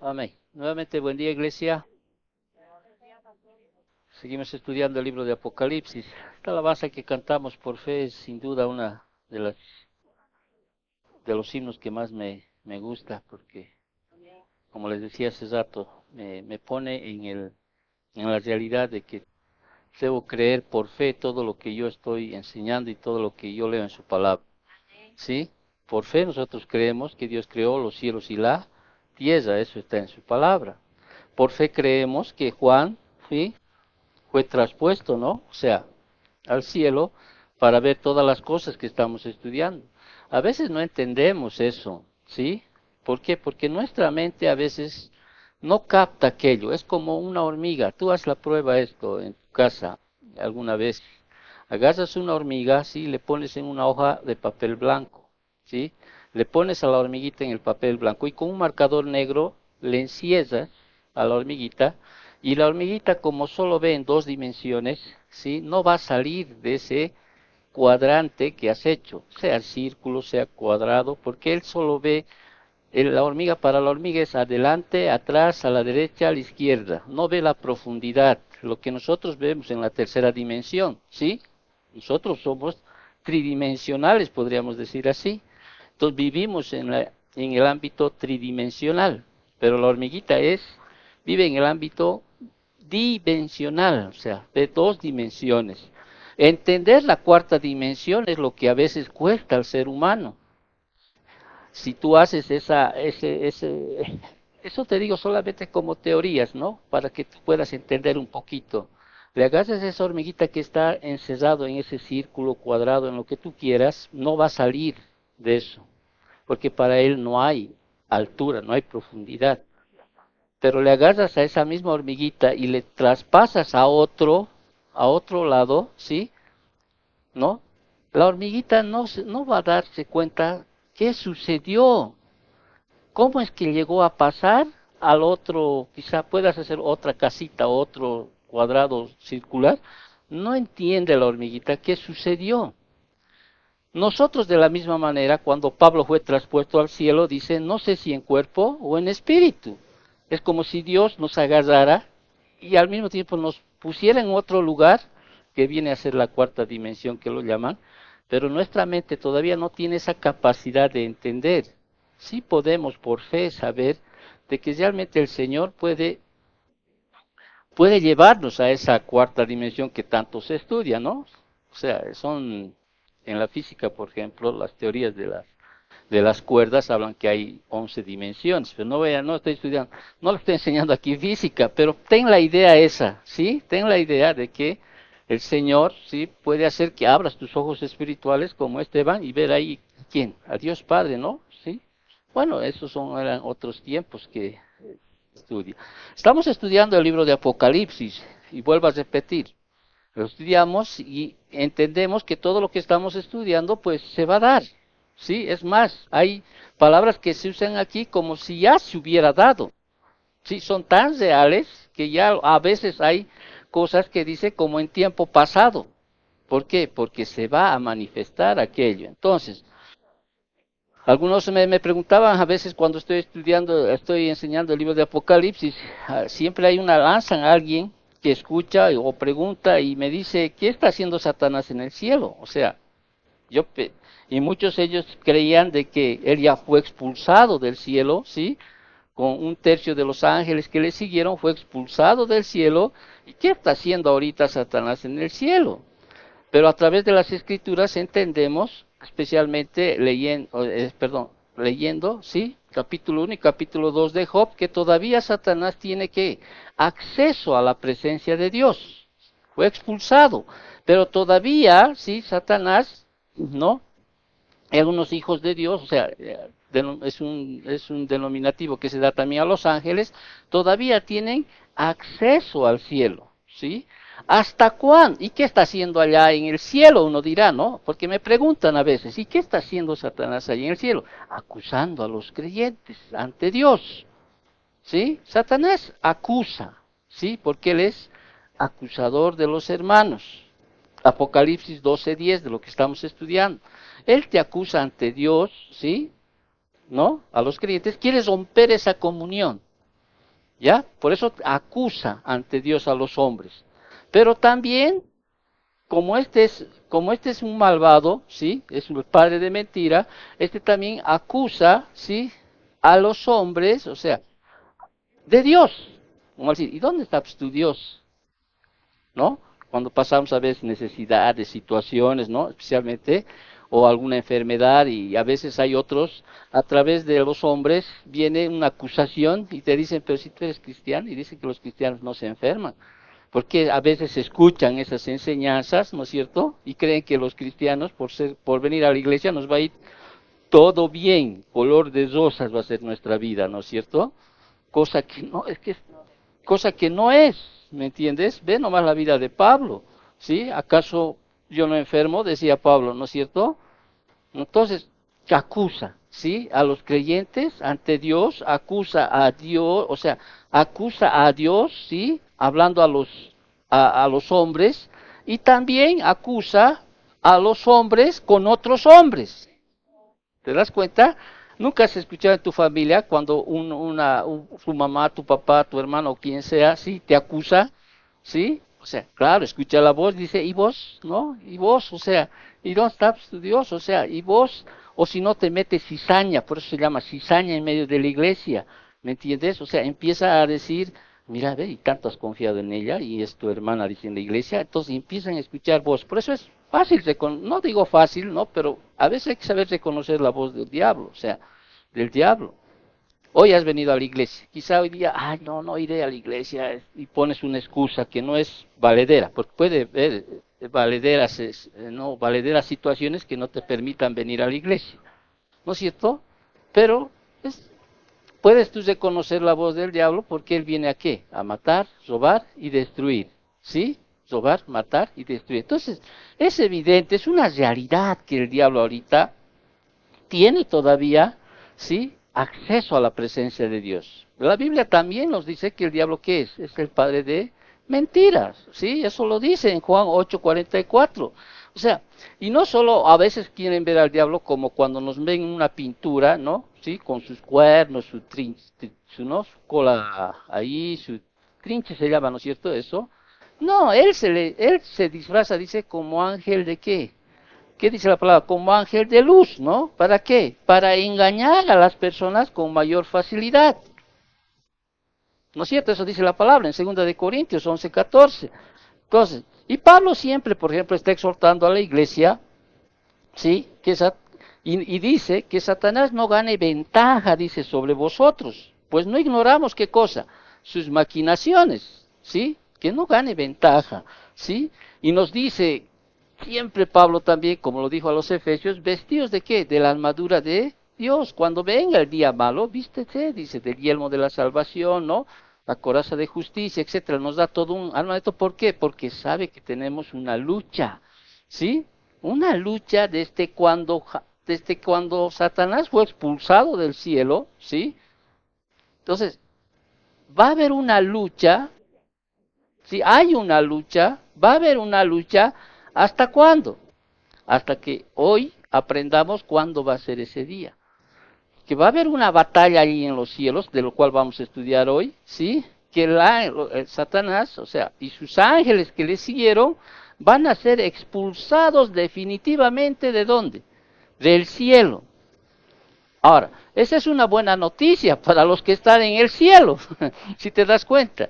Amén. Nuevamente, buen día, iglesia. Seguimos estudiando el libro de Apocalipsis. Esta alabanza que cantamos por fe es sin duda una de los himnos que más me gusta, porque, como les decía hace rato, me pone en la realidad de que debo creer por fe todo lo que yo estoy enseñando y todo lo que yo leo en su palabra. ¿Sí? Por fe nosotros creemos que Dios creó los cielos y la tierra, eso está en su palabra. Por fe creemos que Juan, ¿sí?, fue traspuesto, ¿no? O sea, al cielo para ver todas las cosas que estamos estudiando. A veces no entendemos eso, ¿sí? ¿Por qué? Porque nuestra mente a veces no capta aquello. Es como una hormiga. Tú haz la prueba esto en tu casa alguna vez. Agarras una hormiga, ¿sí? Le pones en una hoja de papel blanco, ¿sí? Le pones a la hormiguita en el papel blanco y con un marcador negro le encierras a la hormiguita, y la hormiguita, como solo ve en dos dimensiones, ¿sí?, no va a salir de ese cuadrante que has hecho, sea círculo, sea cuadrado, porque él solo ve, la hormiga, para la hormiga es adelante, atrás, a la derecha, a la izquierda, no ve la profundidad, lo que nosotros vemos en la tercera dimensión, ¿sí? Nosotros somos tridimensionales, podríamos decir así. Entonces vivimos en el ámbito tridimensional, pero la hormiguita vive en el ámbito dimensional, o sea, de dos dimensiones. Entender la cuarta dimensión es lo que a veces cuesta al ser humano. Si tú haces eso te digo solamente como teorías, ¿no? Para que tú puedas entender un poquito. Le agarras a esa hormiguita que está encerrado en ese círculo cuadrado, en lo que tú quieras, no va a salir de eso, porque para él no hay altura, no hay profundidad. Pero le agarras a esa misma hormiguita y le traspasas a otro lado, ¿sí? ¿No? La hormiguita no va a darse cuenta qué sucedió, cómo es que llegó a pasar al otro, quizá puedas hacer otra casita, otro cuadrado circular, no entiende la hormiguita qué sucedió. Nosotros de la misma manera, cuando Pablo fue traspuesto al cielo, dice, no sé si en cuerpo o en espíritu. Es como si Dios nos agarrara y al mismo tiempo nos pusiera en otro lugar, que viene a ser la cuarta dimensión que lo llaman, pero nuestra mente todavía no tiene esa capacidad de entender. Sí podemos por fe saber de que realmente el Señor puede llevarnos a esa cuarta dimensión que tanto se estudia, ¿no? O sea, son en la física, por ejemplo, las teorías de las cuerdas hablan que hay 11 dimensiones, pero no estoy estudiando, no le estoy enseñando aquí física, pero ten la idea esa, ¿sí? Ten la idea de que el Señor, ¿sí?, puede hacer que abras tus ojos espirituales como Esteban y ver ahí, ¿quién? A Dios Padre, ¿no? ¿Sí? Bueno, eran otros tiempos que estudia. Estamos estudiando el libro de Apocalipsis, y vuelvo a repetir, lo estudiamos y entendemos que todo lo que estamos estudiando pues se va a dar. Sí, es más, hay palabras que se usan aquí como si ya se hubiera dado. Sí, son tan reales que ya a veces hay cosas que dice como en tiempo pasado. ¿Por qué? Porque se va a manifestar aquello. Entonces, algunos me preguntaban a veces cuando estoy enseñando el libro de Apocalipsis, siempre hay lanzan a alguien que escucha o pregunta y me dice, ¿qué está haciendo Satanás en el cielo? O sea, yo y muchos de ellos creían de que él ya fue expulsado del cielo, ¿sí? Con un tercio de los ángeles que le siguieron, fue expulsado del cielo. ¿Y qué está haciendo ahorita Satanás en el cielo? Pero a través de las escrituras entendemos, especialmente leyendo, ¿sí?, capítulo 1 y capítulo 2 de Job, que todavía Satanás tiene que acceso a la presencia de Dios. Fue expulsado, pero todavía, sí, Satanás, ¿no? Algunos hijos de Dios, o sea, es un denominativo que se da también a los ángeles, todavía tienen acceso al cielo, ¿sí? ¿Hasta cuándo? ¿Y qué está haciendo allá en el cielo? Uno dirá, ¿no? Porque me preguntan a veces, ¿y qué está haciendo Satanás allá en el cielo? Acusando a los creyentes ante Dios, ¿sí? Satanás acusa, ¿sí? Porque él es acusador de los hermanos. Apocalipsis 12:10, de lo que estamos estudiando. Él te acusa ante Dios, ¿sí? ¿No? A los creyentes, quiere romper esa comunión. ¿ya? Por eso acusa ante Dios a los hombres. Pero también, como este es un malvado, ¿sí? Es un padre de mentira, este también acusa, ¿sí? A los hombres, o sea, de Dios. Vamos a decir, ¿y dónde está pues, tu Dios? ¿No? Cuando pasamos a veces necesidades, situaciones, ¿no? Especialmente, o alguna enfermedad, y a veces hay otros, a través de los hombres viene una acusación y te dicen, pero si tú eres cristiano, y dicen que los cristianos no se enferman. Porque a veces escuchan esas enseñanzas, ¿no es cierto? Y creen que los cristianos, por venir a la iglesia, nos va a ir todo bien, color de rosas va a ser nuestra vida, ¿no es cierto? Cosa que no, cosa que no es, ¿me entiendes? Ve nomás la vida de Pablo, ¿sí? ¿Acaso yo no enfermo? Decía Pablo, ¿no es cierto? Entonces, acusa, ¿sí? A los creyentes ante Dios, acusa a Dios, o sea, acusa a Dios, ¿sí? Hablando a los hombres, y también acusa a los hombres con otros hombres. ¿Te das cuenta? Nunca has escuchado en tu familia cuando su mamá, tu papá, tu hermano o quien sea, ¿sí? Te acusa, ¿sí? O sea, claro, escucha la voz, dice, ¿y vos? ¿No? ¿Y vos? O sea, ¿y dónde está tu Dios? O sea, ¿y vos? O si no te metes cizaña, por eso se llama cizaña en medio de la iglesia, ¿me entiendes? O sea, empieza a decir, mira, ve, y tanto has confiado en ella, y es tu hermana, dice en la iglesia, entonces empiezan a escuchar voz. Por eso es fácil, no digo fácil, ¿no? Pero a veces hay que saber reconocer la voz del diablo, o sea, del diablo. Hoy has venido a la iglesia, quizá hoy día, ay, no, no iré a la iglesia, y pones una excusa que no es valedera, porque puede haber no, valederas situaciones que no te permitan venir a la iglesia, ¿no es cierto? Pero puedes tú reconocer la voz del diablo porque él viene a qué? A matar, robar y destruir, ¿sí? Robar, matar y destruir. Entonces, es evidente, es una realidad que el diablo ahorita tiene todavía, ¿sí? Acceso a la presencia de Dios. La Biblia también nos dice que el diablo, ¿qué es? Es el padre de mentiras, ¿sí? Eso lo dice en Juan 8:44. O sea, y no solo a veces quieren ver al diablo como cuando nos ven en una pintura, ¿no? ¿Sí? Con sus cuernos, ¿no? Su cola ahí, su trinche se llama, ¿no es cierto? Eso. No, él se disfraza, dice, como ángel de qué? ¿Qué dice la palabra? Como ángel de luz, ¿no? ¿Para qué? Para engañar a las personas con mayor facilidad. ¿No es cierto? Eso dice la palabra en 2 Corintios 11:14. Entonces, y Pablo siempre, por ejemplo, está exhortando a la iglesia, ¿sí? Y dice que Satanás no gane ventaja, dice, sobre vosotros. Pues no ignoramos qué cosa, sus maquinaciones, ¿sí? Que no gane ventaja, ¿sí? Y nos dice siempre Pablo también, como lo dijo a los efesios, vestidos de qué? De la armadura de Dios. Cuando venga el día malo, vístete, dice, del yelmo de la salvación, ¿no? La coraza de justicia, etcétera. Nos da todo un armamento. ¿Por qué? Porque sabe que tenemos una lucha, ¿sí? Una lucha desde cuando Satanás fue expulsado del cielo, ¿sí? Entonces, va a haber una lucha, si hay una lucha, va a haber una lucha, ¿hasta cuándo? Hasta que hoy aprendamos cuándo va a ser ese día. Que va a haber una batalla ahí en los cielos, de lo cual vamos a estudiar hoy, ¿sí? Que el Satanás, o sea, y sus ángeles que le siguieron, van a ser expulsados definitivamente ¿de dónde? Del cielo. Ahora, esa es una buena noticia para los que están en el cielo, si te das cuenta.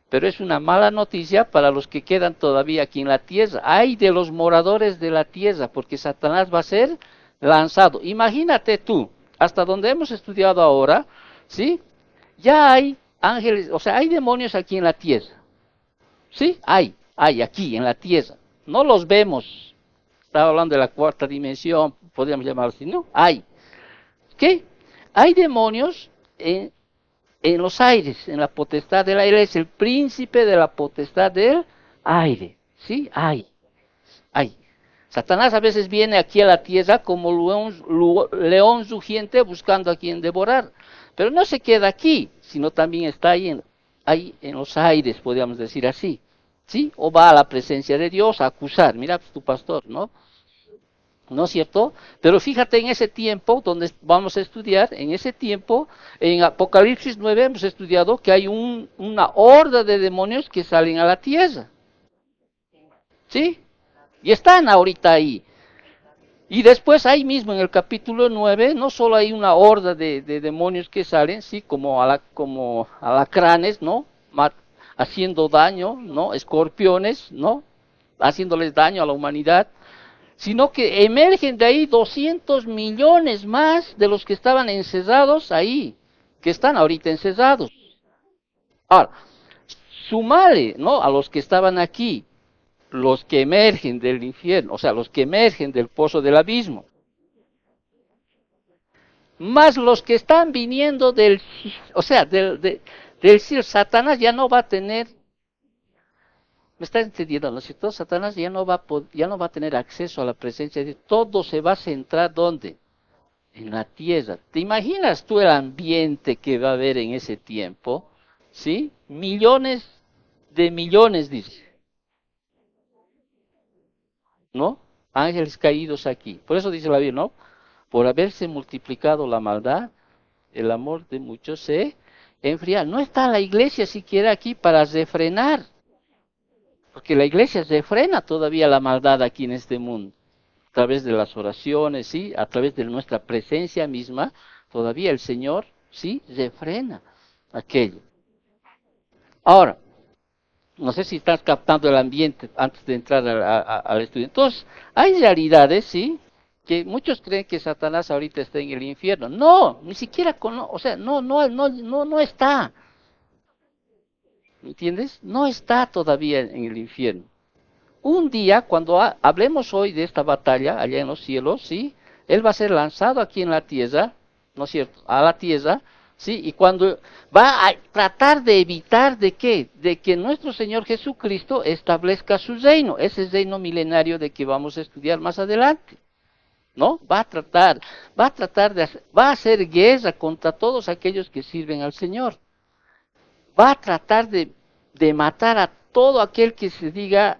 Pero es una mala noticia para los que quedan todavía aquí en la tierra. Ay de los moradores de la tierra, porque Satanás va a ser lanzado. Imagínate tú, hasta donde hemos estudiado ahora, ¿sí? Ya hay ángeles, o sea, hay demonios aquí en la tierra. ¿Sí? Hay aquí en la tierra. No los vemos. Estaba hablando de la cuarta dimensión, podríamos llamarlo así, ¿no? ¿Qué? Hay demonios en los aires, en la potestad del aire, es el príncipe de la potestad del aire. ¿Sí? Hay. Satanás a veces viene aquí a la tierra como león rugiente buscando a quien devorar. Pero no se queda aquí, sino también está ahí en los aires, podríamos decir así. ¿Sí? O va a la presencia de Dios a acusar. Mira, pues, tu pastor, ¿no? ¿no es cierto? Pero fíjate en ese tiempo donde vamos a estudiar, en ese tiempo, en Apocalipsis 9 hemos estudiado que hay una horda de demonios que salen a la tierra, ¿sí? Y están ahorita ahí. Y después ahí mismo en el capítulo 9 no solo hay una horda de demonios que salen, sí, como alacranes, ¿no? Haciendo daño, ¿no? Escorpiones, ¿no? Haciéndoles daño a la humanidad, sino que emergen de ahí 200 millones más de los que estaban encerrados ahí, que están ahorita encerrados. Ahora, sumale, ¿no? A los que estaban aquí, los que emergen del infierno, o sea, los que emergen del pozo del abismo, más los que están viniendo o sea, del cielo. Satanás ya no va a tener, me está entendiendo, ¿no es cierto? Satanás ya no va a tener acceso a la presencia de Dios. Todo se va a centrar, ¿dónde? En la tierra. ¿Te imaginas tú el ambiente que va a haber en ese tiempo? ¿Sí? Millones de millones, dice, ¿no? Ángeles caídos aquí. Por eso dice la Biblia, ¿no? Por haberse multiplicado la maldad, el amor de muchos se enfría. No está la iglesia siquiera aquí para refrenar, porque la iglesia refrena todavía la maldad aquí en este mundo, a través de las oraciones, ¿sí? A través de nuestra presencia misma, todavía el Señor, ¿sí? Refrena aquello. Ahora, no sé si estás captando el ambiente antes de entrar al estudio. Entonces, hay realidades, ¿sí? Que muchos creen que Satanás ahorita está en el infierno. No, ni siquiera o sea, no está. ¿Entiendes? No está todavía en el infierno. Un día, cuando hablemos hoy de esta batalla allá en los cielos, ¿sí? Él va a ser lanzado aquí en la tierra, ¿no es cierto? A la tierra, ¿sí? Y cuando va a tratar de evitar de qué? De que nuestro Señor Jesucristo establezca su reino, ese reino milenario de que vamos a estudiar más adelante, ¿no? Va a hacer guerra contra todos aquellos que sirven al Señor. Va a tratar de matar a todo aquel que se diga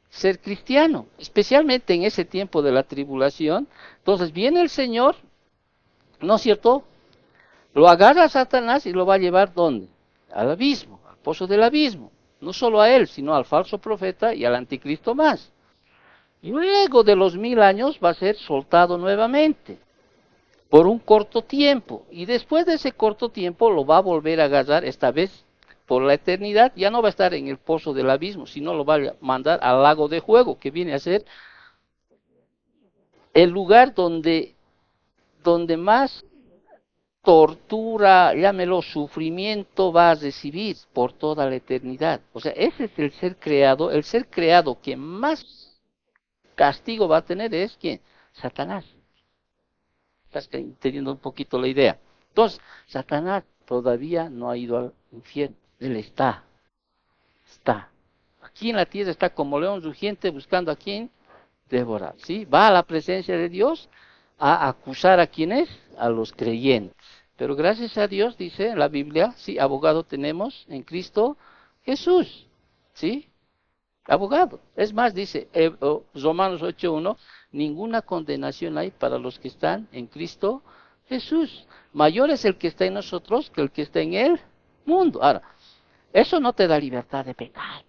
ser cristiano, especialmente en ese tiempo de la tribulación. Entonces viene el Señor, ¿no es cierto? Lo agarra a Satanás y lo va a llevar ¿dónde? Al abismo, al pozo del abismo. No solo a él, sino al falso profeta y al anticristo más. Y luego de los 1000 años va a ser soltado nuevamente, por un corto tiempo. Y después de ese corto tiempo lo va a volver a agarrar, esta vez por la eternidad. Ya no va a estar en el pozo del abismo, sino lo va a mandar al lago de fuego, que viene a ser el lugar donde más tortura, llámelo sufrimiento, va a recibir por toda la eternidad. O sea, ese es el ser creado que más castigo va a tener es ¿quién? Satanás. Estás teniendo un poquito la idea. Entonces, Satanás todavía no ha ido al infierno. Él está. Aquí en la tierra está como león rugiente buscando a quien devorar. ¿Sí? Va a la presencia de Dios a acusar a quienes, a los creyentes. Pero gracias a Dios, dice la Biblia, sí, abogado tenemos en Cristo Jesús. ¿Sí? Abogado. Es más, dice Romanos 8:1, ninguna condenación hay para los que están en Cristo Jesús. Mayor es el que está en nosotros que el que está en el mundo. Ahora, eso no te da libertad de pecar.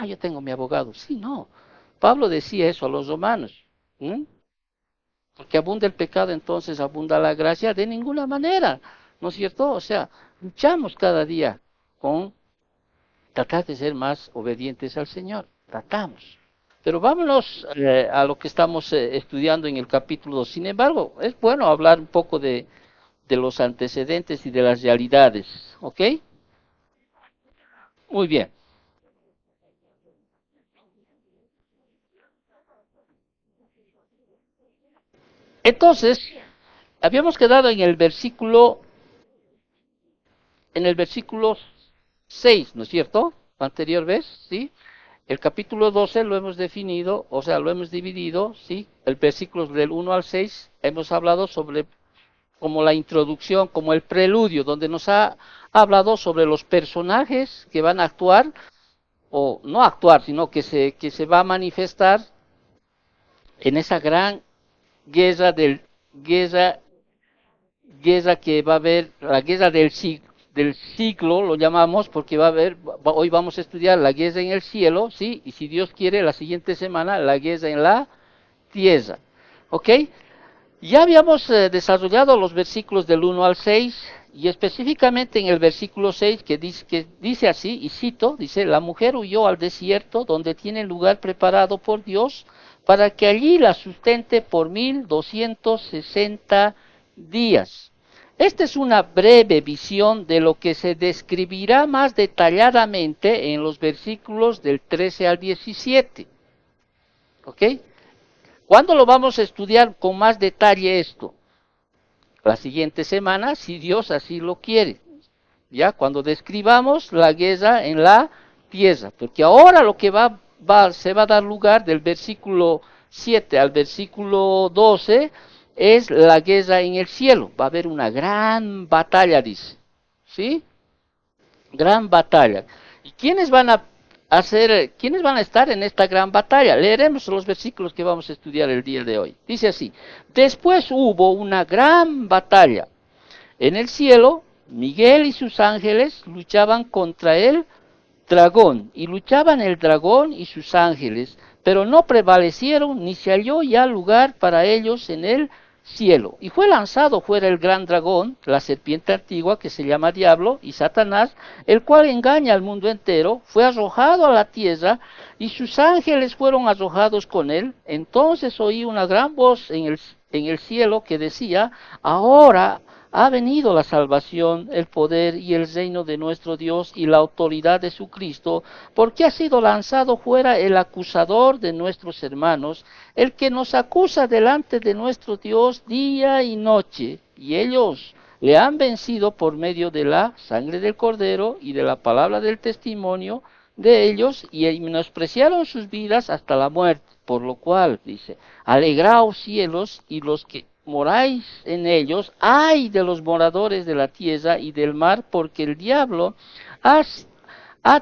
Yo tengo mi abogado. Sí, no. Pablo decía eso a los romanos. ¿Mm? Porque abunda el pecado, entonces abunda la gracia de ninguna manera. ¿No es cierto? O sea, luchamos cada día con tratar de ser más obedientes al Señor. Tratamos. Pero vámonos a lo que estamos estudiando en el capítulo 2. Sin embargo, es bueno hablar un poco de los antecedentes y de las realidades. ¿Ok? Muy bien. Entonces, habíamos quedado en el versículo 6, ¿no es cierto? Anterior vez, ¿sí? El capítulo 12 lo hemos definido, o sea, lo hemos dividido, ¿sí? El versículo del 1 al 6 hemos hablado sobre como la introducción, como el preludio, donde nos ha hablado sobre los personajes que van a actuar, o no actuar, sino que se va a manifestar en esa gran guerra guerra, guerra que va a haber, la guerra del siglo, lo llamamos, porque va a haber, hoy vamos a estudiar la guerra en el cielo, ¿sí? Y si Dios quiere, la siguiente semana, la guerra en la tierra, ¿ok? Ya habíamos desarrollado los versículos del 1 al 6, y específicamente en el versículo 6 que dice así, y cito, dice, la mujer huyó al desierto donde tiene lugar preparado por Dios para que allí la sustente por 1260 días. Esta es una breve visión de lo que se describirá más detalladamente en los versículos del 13 al 17. ¿Ok? ¿Cuándo lo vamos a estudiar con más detalle esto? La siguiente semana, si Dios así lo quiere. Ya, cuando describamos la guerra en la tierra. Porque ahora lo que se va a dar lugar del versículo 7 al versículo 12 es la guerra en el cielo. Va a haber una gran batalla, dice. ¿Sí? Gran batalla. ¿Y quiénes van a estar en esta gran batalla? Leeremos los versículos que vamos a estudiar el día de hoy. Dice así: después hubo una gran batalla. En el cielo, Miguel y sus ángeles luchaban contra el dragón, y luchaban el dragón y sus ángeles, pero no prevalecieron, ni se halló ya lugar para ellos en el cielo. Y fue lanzado fuera el gran dragón, la serpiente antigua que se llama Diablo y Satanás, el cual engaña al mundo entero, fue arrojado a la tierra, y sus ángeles fueron arrojados con él. Entonces oí una gran voz en el cielo que decía: ahora ha venido la salvación, el poder y el reino de nuestro Dios y la autoridad de su Cristo, porque ha sido lanzado fuera el acusador de nuestros hermanos, el que nos acusa delante de nuestro Dios día y noche, y ellos le han vencido por medio de la sangre del Cordero y de la palabra del testimonio de ellos, y menospreciaron sus vidas hasta la muerte. Por lo cual, dice, alegraos cielos y los que moráis en ellos, ay de los moradores de la tierra y del mar, porque el diablo ha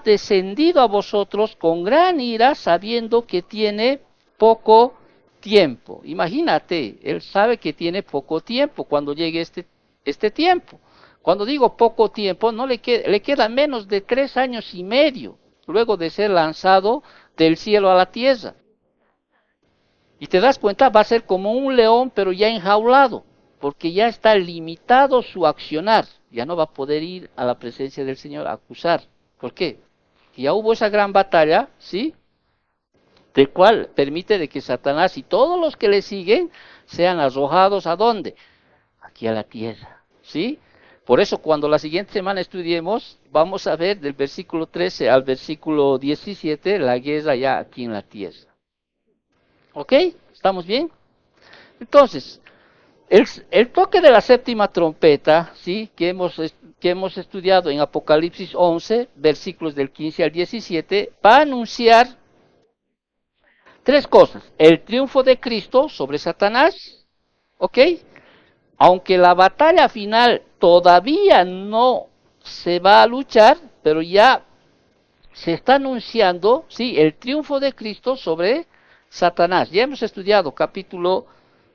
descendido a vosotros con gran ira, sabiendo que tiene poco tiempo. Imagínate, él sabe que tiene poco tiempo cuando llegue este tiempo. Cuando digo poco tiempo, no le queda menos de 3 años y medio, luego de ser lanzado del cielo a la tierra. Y te das cuenta, va a ser como un león, pero ya enjaulado, porque ya está limitado su accionar. Ya no va a poder ir a la presencia del Señor a acusar. ¿Por qué? Que ya hubo esa gran batalla, ¿sí? Del cual permite de que Satanás y todos los que le siguen sean arrojados ¿a dónde? Aquí a la tierra, ¿sí? Por eso cuando la siguiente semana estudiemos, vamos a ver del versículo 13 al versículo 17, la guerra ya aquí en la tierra. ¿Ok? ¿Estamos bien? Entonces, el toque de la séptima trompeta, ¿sí? que hemos estudiado en Apocalipsis 11, versículos del 15 al 17, va a anunciar 3 cosas. El triunfo de Cristo sobre Satanás, ¿ok? Aunque la batalla final todavía no se va a luchar, pero ya se está anunciando, ¿sí? El triunfo de Cristo sobre Satanás. Ya hemos estudiado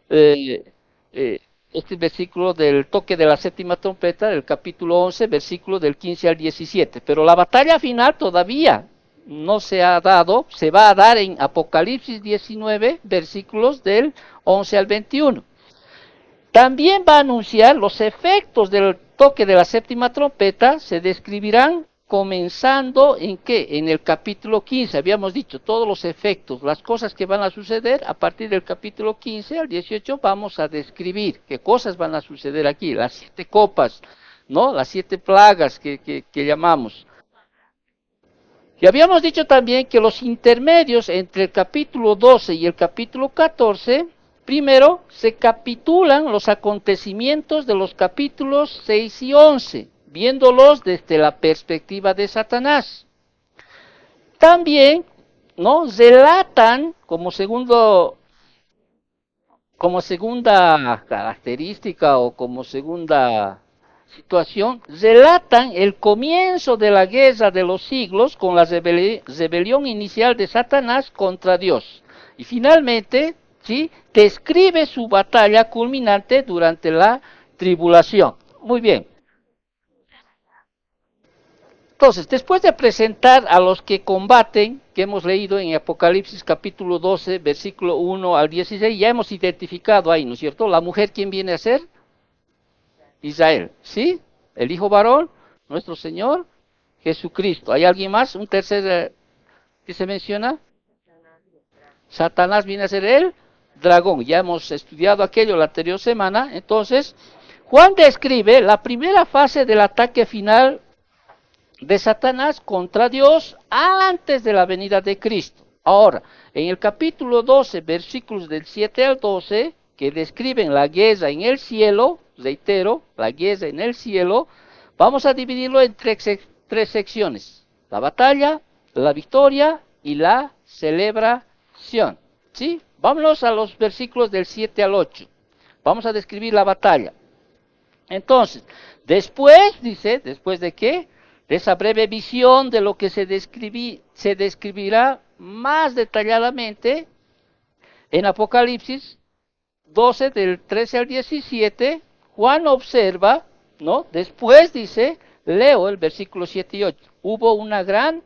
este versículo del toque de la séptima trompeta, del capítulo 11, versículo del 15 al 17. Pero la batalla final todavía no se ha dado, se va a dar en Apocalipsis 19, versículos del 11 al 21. También va a anunciar los efectos del toque de la séptima trompeta, se describirán comenzando en ¿qué? En el capítulo 15, habíamos dicho, todos los efectos, las cosas que van a suceder, a partir del capítulo 15 al 18 vamos a describir qué cosas van a suceder aquí, las 7 copas, ¿no? Las 7 plagas que llamamos. Y habíamos dicho también que los intermedios entre el capítulo 12 y el capítulo 14, primero se capitulan los acontecimientos de los capítulos 6 y 11, viéndolos desde la perspectiva de Satanás. También, ¿no? Relatan como segunda característica o como segunda situación, relatan el comienzo de la guerra de los siglos con la rebelión inicial de Satanás contra Dios. Y finalmente ¿sí? Describe su batalla culminante durante la tribulación. Muy bien. Entonces, después de presentar a los que combaten, que hemos leído en Apocalipsis capítulo 12, versículo 1 al 16, ya hemos identificado ahí, ¿no es cierto? La mujer, ¿quién viene a ser? Israel, ¿sí? El hijo varón, nuestro Señor Jesucristo. ¿Hay alguien más? Un tercer que se menciona. Satanás viene a ser el dragón. Ya hemos estudiado aquello la anterior semana. Entonces, Juan describe la primera fase del ataque final de Satanás contra Dios antes de la venida de Cristo. Ahora, en el capítulo 12, versículos del 7 al 12, que describen la guerra en el cielo, reitero, la guerra en el cielo, vamos a dividirlo en tres secciones: la batalla, la victoria y la celebración. ¿Sí? Vámonos a los versículos del 7 al 8. Vamos a describir la batalla. Entonces, después, dice, ¿después de qué? De esa breve visión de lo que se describirá más detalladamente en Apocalipsis 12, del 13 al 17, Juan observa, ¿no? Después dice, leo el versículo 7 y 8, hubo una gran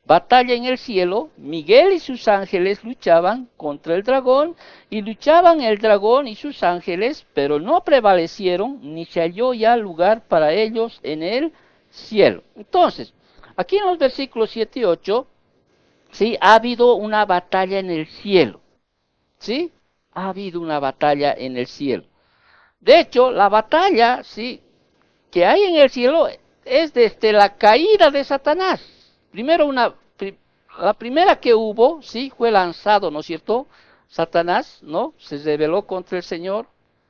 batalla en el cielo, Miguel y sus ángeles luchaban contra el dragón, y luchaban el dragón y sus ángeles, pero no prevalecieron, ni se halló ya lugar para ellos en el cielo. Entonces, aquí en los versículos 7 y 8, ¿sí? Ha habido una batalla en el cielo, ¿sí? Ha habido una batalla en el cielo. De hecho, la batalla, ¿sí?, que hay en el cielo es desde la caída de Satanás. Primero la primera que hubo, sí, fue lanzado, ¿no es cierto? Satanás, ¿no? Se rebeló contra el Señor,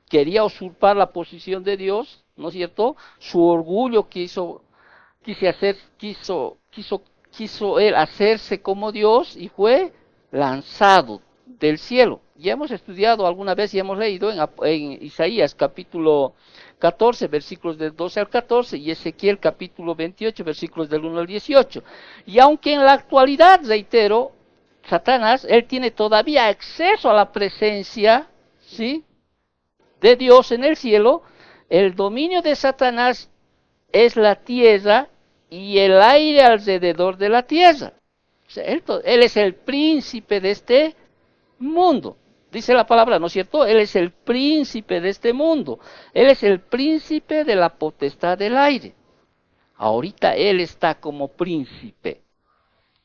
quería usurpar la posición de Dios, ¿no es cierto? Su orgullo quiso él hacerse como Dios y fue lanzado del cielo. Ya hemos estudiado alguna vez y hemos leído en Isaías capítulo 14, versículos del 12 al 14, y Ezequiel capítulo 28, versículos del 1 al 18. Y aunque en la actualidad, reitero, Satanás, él tiene todavía acceso a la presencia, ¿sí?, de Dios en el cielo, el dominio de Satanás es la tierra y el aire alrededor de la tierra. O sea, él es el príncipe de este mundo. Dice la palabra, ¿no es cierto? Él es el príncipe de este mundo. Él es el príncipe de la potestad del aire. Ahorita él está como príncipe.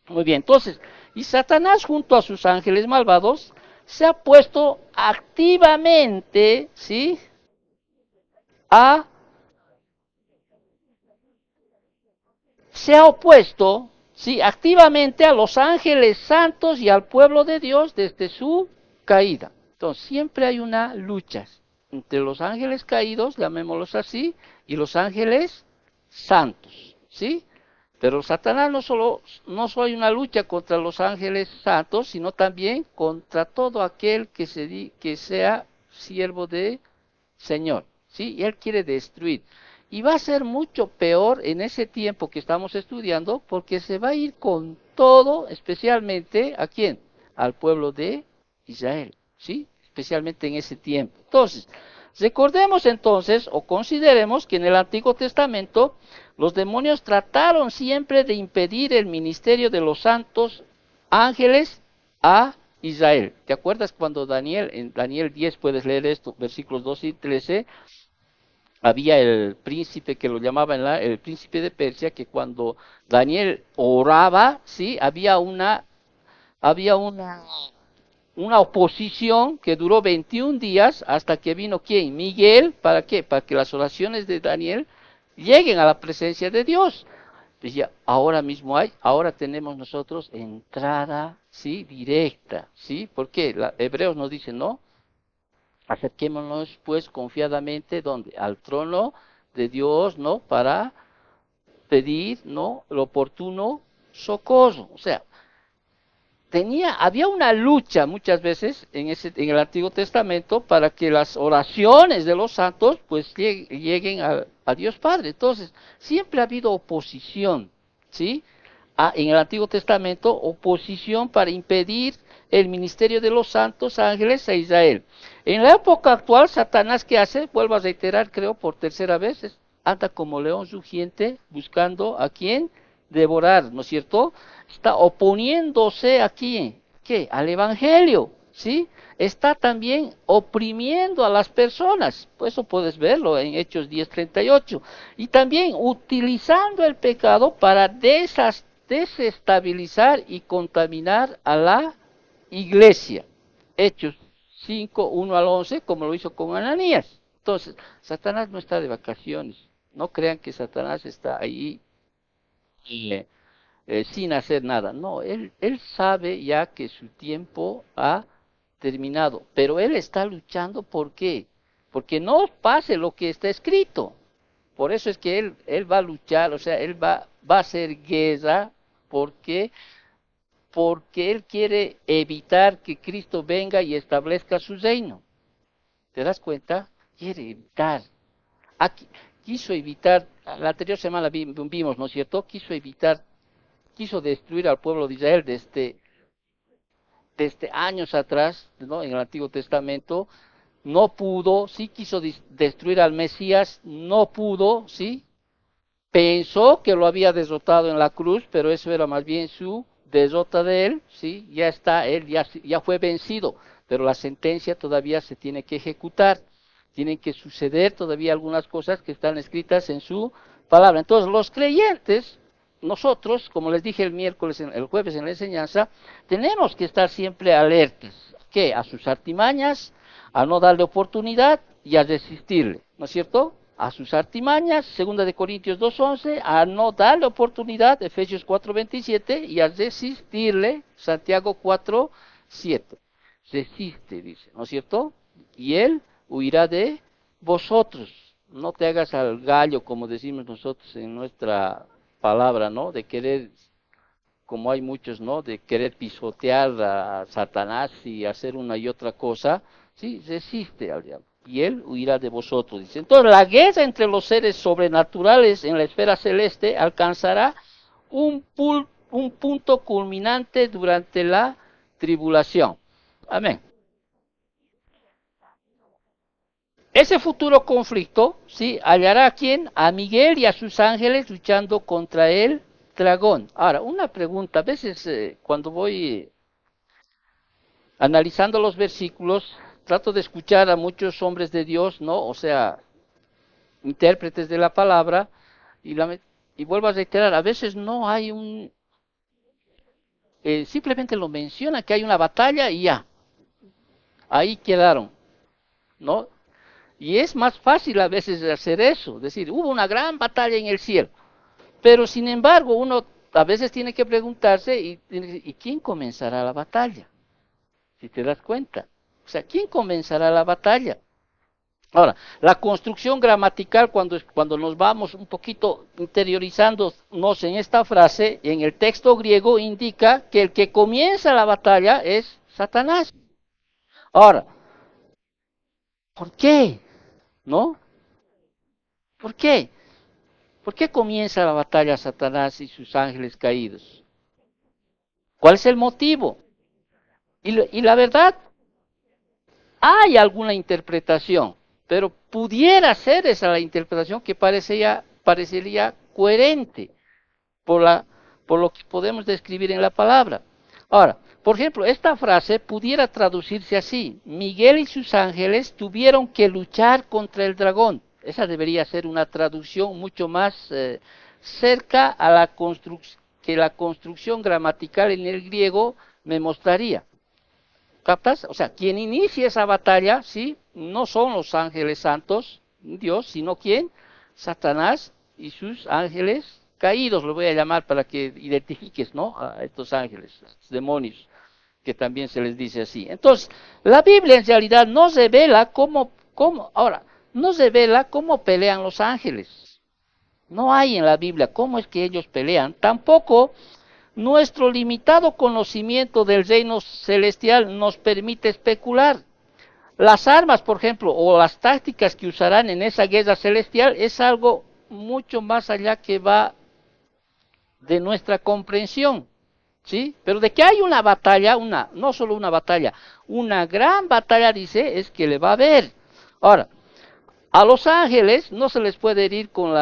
Muy bien, entonces, y Satanás junto a sus ángeles malvados se ha puesto activamente, ¿sí?, se ha opuesto, ¿sí?, activamente a los ángeles santos y al pueblo de Dios desde su caída. Entonces, siempre hay una lucha entre los ángeles caídos, llamémoslos así, y los ángeles santos, ¿sí? Pero Satanás no solo hay una lucha contra los ángeles santos, sino también contra todo aquel que sea siervo de Señor, ¿sí? Y él quiere destruir. Y va a ser mucho peor en ese tiempo que estamos estudiando, porque se va a ir con todo, especialmente, ¿a quién? Al pueblo de Israel, ¿sí? Especialmente en ese tiempo. Entonces, recordemos entonces, o consideremos que en el Antiguo Testamento, los demonios trataron siempre de impedir el ministerio de los santos ángeles a Israel. ¿Te acuerdas cuando en Daniel 10 puedes leer esto, versículos 12 y 13? Había el príncipe que lo llamaban el príncipe de Persia, que cuando Daniel oraba, ¿sí?, había una oposición que duró 21 días hasta que vino ¿quién? Miguel. ¿Para qué? Para que las oraciones de Daniel lleguen a la presencia de Dios. Decía, ahora tenemos nosotros entrada, ¿sí?, directa, ¿sí? ¿Por qué? Hebreos nos dice, ¿no? Acerquémonos pues confiadamente, ¿dónde? Al trono de Dios, ¿no? Para pedir, ¿no?, el oportuno socorro. O sea, había una lucha muchas veces en el Antiguo Testamento para que las oraciones de los santos pues lleguen a Dios Padre. Entonces, siempre ha habido oposición, ¿sí? En el Antiguo Testamento, oposición para impedir el ministerio de los santos ángeles a Israel. En la época actual, Satanás, ¿qué hace? Vuelvo a reiterar, creo, por tercera vez, anda como león rugiente buscando a quién devorar, ¿no es cierto? Está oponiéndose aquí, ¿qué? Al Evangelio, ¿sí? Está también oprimiendo a las personas, por eso puedes verlo en Hechos 10:38, y también utilizando el pecado para desestabilizar y contaminar a la iglesia. Hechos 5:1 al 11, como lo hizo con Ananías. Entonces, Satanás no está de vacaciones. No crean que Satanás está ahí sin hacer nada. No, él sabe ya que su tiempo ha terminado, pero él está luchando. ¿Por qué? Porque no pase lo que está escrito. Por eso es que él va a luchar, o sea, él va a hacer guerra porque él quiere evitar que Cristo venga y establezca su reino. ¿Te das cuenta? Quiere evitar. Aquí, quiso evitar, la anterior semana vimos, ¿no es cierto? Quiso destruir al pueblo de Israel desde años atrás, ¿no? En el Antiguo Testamento. No pudo, sí quiso destruir al Mesías, no pudo, sí. Pensó que lo había derrotado en la cruz, pero eso era más bien su derrota de él, sí. Ya está, él ya fue vencido, pero la sentencia todavía se tiene que ejecutar. Tienen que suceder todavía algunas cosas que están escritas en su palabra. Entonces, los creyentes, nosotros, como les dije el jueves en la enseñanza, tenemos que estar siempre alertas. ¿Qué? A sus artimañas, a no darle oportunidad y a resistirle, ¿no es cierto? A sus artimañas, 2 Corintios 2:11, a no darle oportunidad, Efesios 4:27, y a resistirle, Santiago 4:7. Resiste, dice, ¿no es cierto? Y él huirá de vosotros. No te hagas al gallo, como decimos nosotros en nuestra palabra, ¿no? De querer, como hay muchos, ¿no? De querer pisotear a Satanás y hacer una y otra cosa. Sí, resiste al diablo. Y él huirá de vosotros, dice. Entonces, la guerra entre los seres sobrenaturales en la esfera celeste alcanzará un punto culminante durante la tribulación. Amén. Ese futuro conflicto, ¿sí? Hallará a quién, a Miguel y a sus ángeles luchando contra el dragón. Ahora, una pregunta, a veces cuando voy analizando los versículos, trato de escuchar a muchos hombres de Dios, ¿no? O sea, intérpretes de la palabra, y vuelvo a reiterar, a veces no hay simplemente lo menciona que hay una batalla y ya, ahí quedaron, ¿no? Y es más fácil a veces hacer eso, decir, hubo una gran batalla en el cielo. Pero sin embargo, uno a veces tiene que preguntarse, ¿y quién comenzará la batalla? Si te das cuenta. O sea, ¿quién comenzará la batalla? Ahora, la construcción gramatical, cuando nos vamos un poquito interiorizándonos en esta frase, en el texto griego indica que el que comienza la batalla es Satanás. Ahora, ¿por qué? ¿No? ¿Por qué? ¿Por qué comienza la batalla Satanás y sus ángeles caídos? ¿Cuál es el motivo? Y la verdad, hay alguna interpretación, pero pudiera ser esa la interpretación que parecería coherente por, por lo que podemos describir en la palabra. Ahora, por ejemplo, esta frase pudiera traducirse así: Miguel y sus ángeles tuvieron que luchar contra el dragón. Esa debería ser una traducción mucho más cerca a que la construcción gramatical en el griego me mostraría. ¿Captas? O sea, quien inicia esa batalla, ¿sí? No son los ángeles santos, Dios, sino ¿quién? Satanás y sus ángeles caídos, lo voy a llamar para que identifiques, ¿no? A estos ángeles, demonios, que también se les dice así. Entonces, la Biblia en realidad nos revela ahora, nos revela cómo pelean los ángeles. No hay en la Biblia cómo es que ellos pelean. Tampoco nuestro limitado conocimiento del reino celestial nos permite especular. Las armas, por ejemplo, o las tácticas que usarán en esa guerra celestial es algo mucho más allá que va de nuestra comprensión. ¿sí? Pero de que hay una batalla, no solo una batalla, una gran batalla, dice, es que le va a haber. Ahora, a los ángeles no se les puede herir con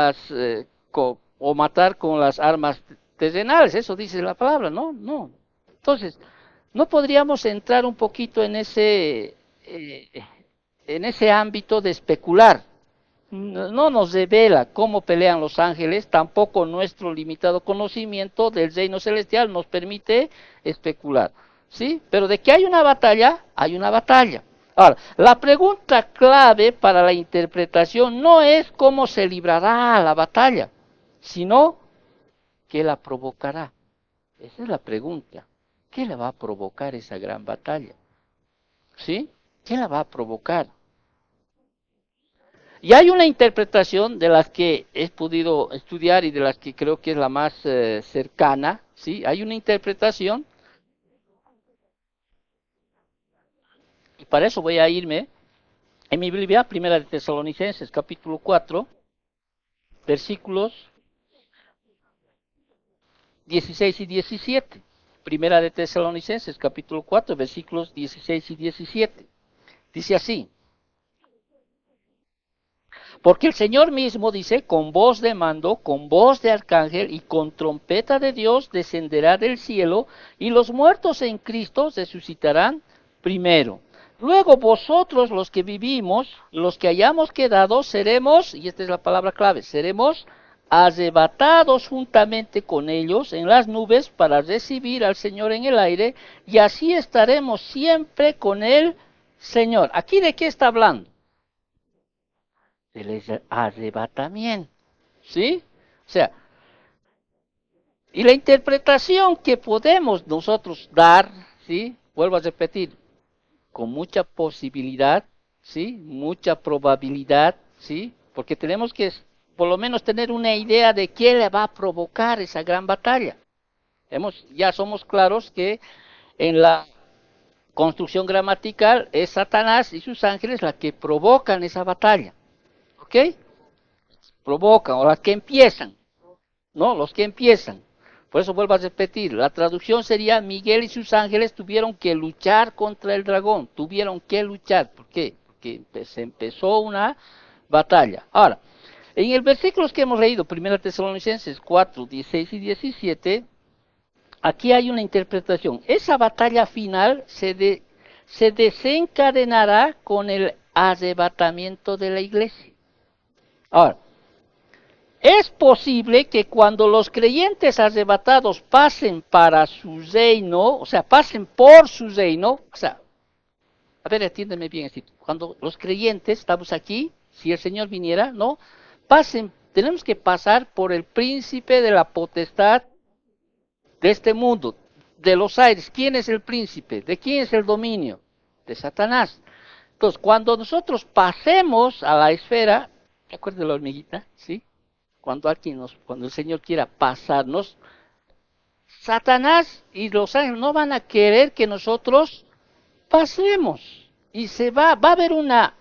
o matar con las armas terrenales, eso dice la palabra, ¿no? No. Entonces, no podríamos entrar un poquito en ese ámbito de especular. No nos revela cómo pelean los ángeles, tampoco nuestro limitado conocimiento del reino celestial nos permite especular, ¿sí? Pero de que hay una batalla, hay una batalla. Ahora, la pregunta clave para la interpretación no es cómo se librará la batalla, sino qué la provocará. Esa es la pregunta. ¿Qué la va a provocar esa gran batalla? ¿Sí? ¿Qué la va a provocar? Y hay una interpretación de las que he podido estudiar y de las que creo que es la más cercana, ¿sí? Hay una interpretación, y para eso voy a irme en mi Biblia, Primera de Tesalonicenses, capítulo 4, versículos 16 y 17. Primera de Tesalonicenses, capítulo 4, versículos 16 y 17. Dice así: porque el Señor mismo dice, con voz de mando, con voz de arcángel y con trompeta de Dios descenderá del cielo, y los muertos en Cristo resucitarán primero. Luego vosotros los que vivimos, los que hayamos quedado, seremos, y esta es la palabra clave, seremos arrebatados juntamente con ellos en las nubes para recibir al Señor en el aire, y así estaremos siempre con el Señor. ¿Aquí de qué está hablando? Del arrebatamiento, ¿sí? O sea, y la interpretación que podemos nosotros dar, ¿sí? Vuelvo a repetir, con mucha posibilidad, ¿sí? Mucha probabilidad, ¿sí? Porque tenemos que por lo menos tener una idea de qué le va a provocar esa gran batalla. Ya somos claros que en la construcción gramatical es Satanás y sus ángeles la que provocan esa batalla, ¿ok? Provocan, o las que empiezan, ¿no? Los que empiezan. Por eso vuelvo a repetir, la traducción sería Miguel y sus ángeles tuvieron que luchar contra el dragón, tuvieron que luchar. ¿Por qué? Porque se empezó una batalla. Ahora, en el versículos que hemos leído, 1 Tesalonicenses 4, 16 y 17, aquí hay una interpretación. Esa batalla final se desencadenará con el arrebatamiento de la iglesia. Ahora, es posible que cuando los creyentes arrebatados pasen para su reino, o sea, pasen por su reino, o sea, a ver, atiéndeme bien esto. Cuando los creyentes, estamos aquí, si el Señor viniera, ¿no? Pasen, tenemos que pasar por el príncipe de la potestad de este mundo, de los aires. ¿Quién es el príncipe? ¿De quién es el dominio? De Satanás. Entonces, cuando nosotros pasemos a la esfera, ¿te acuerdas de la hormiguita? ¿Sí? Cuando el Señor quiera pasarnos, Satanás y los ángeles no van a querer que nosotros pasemos. Y va a haber una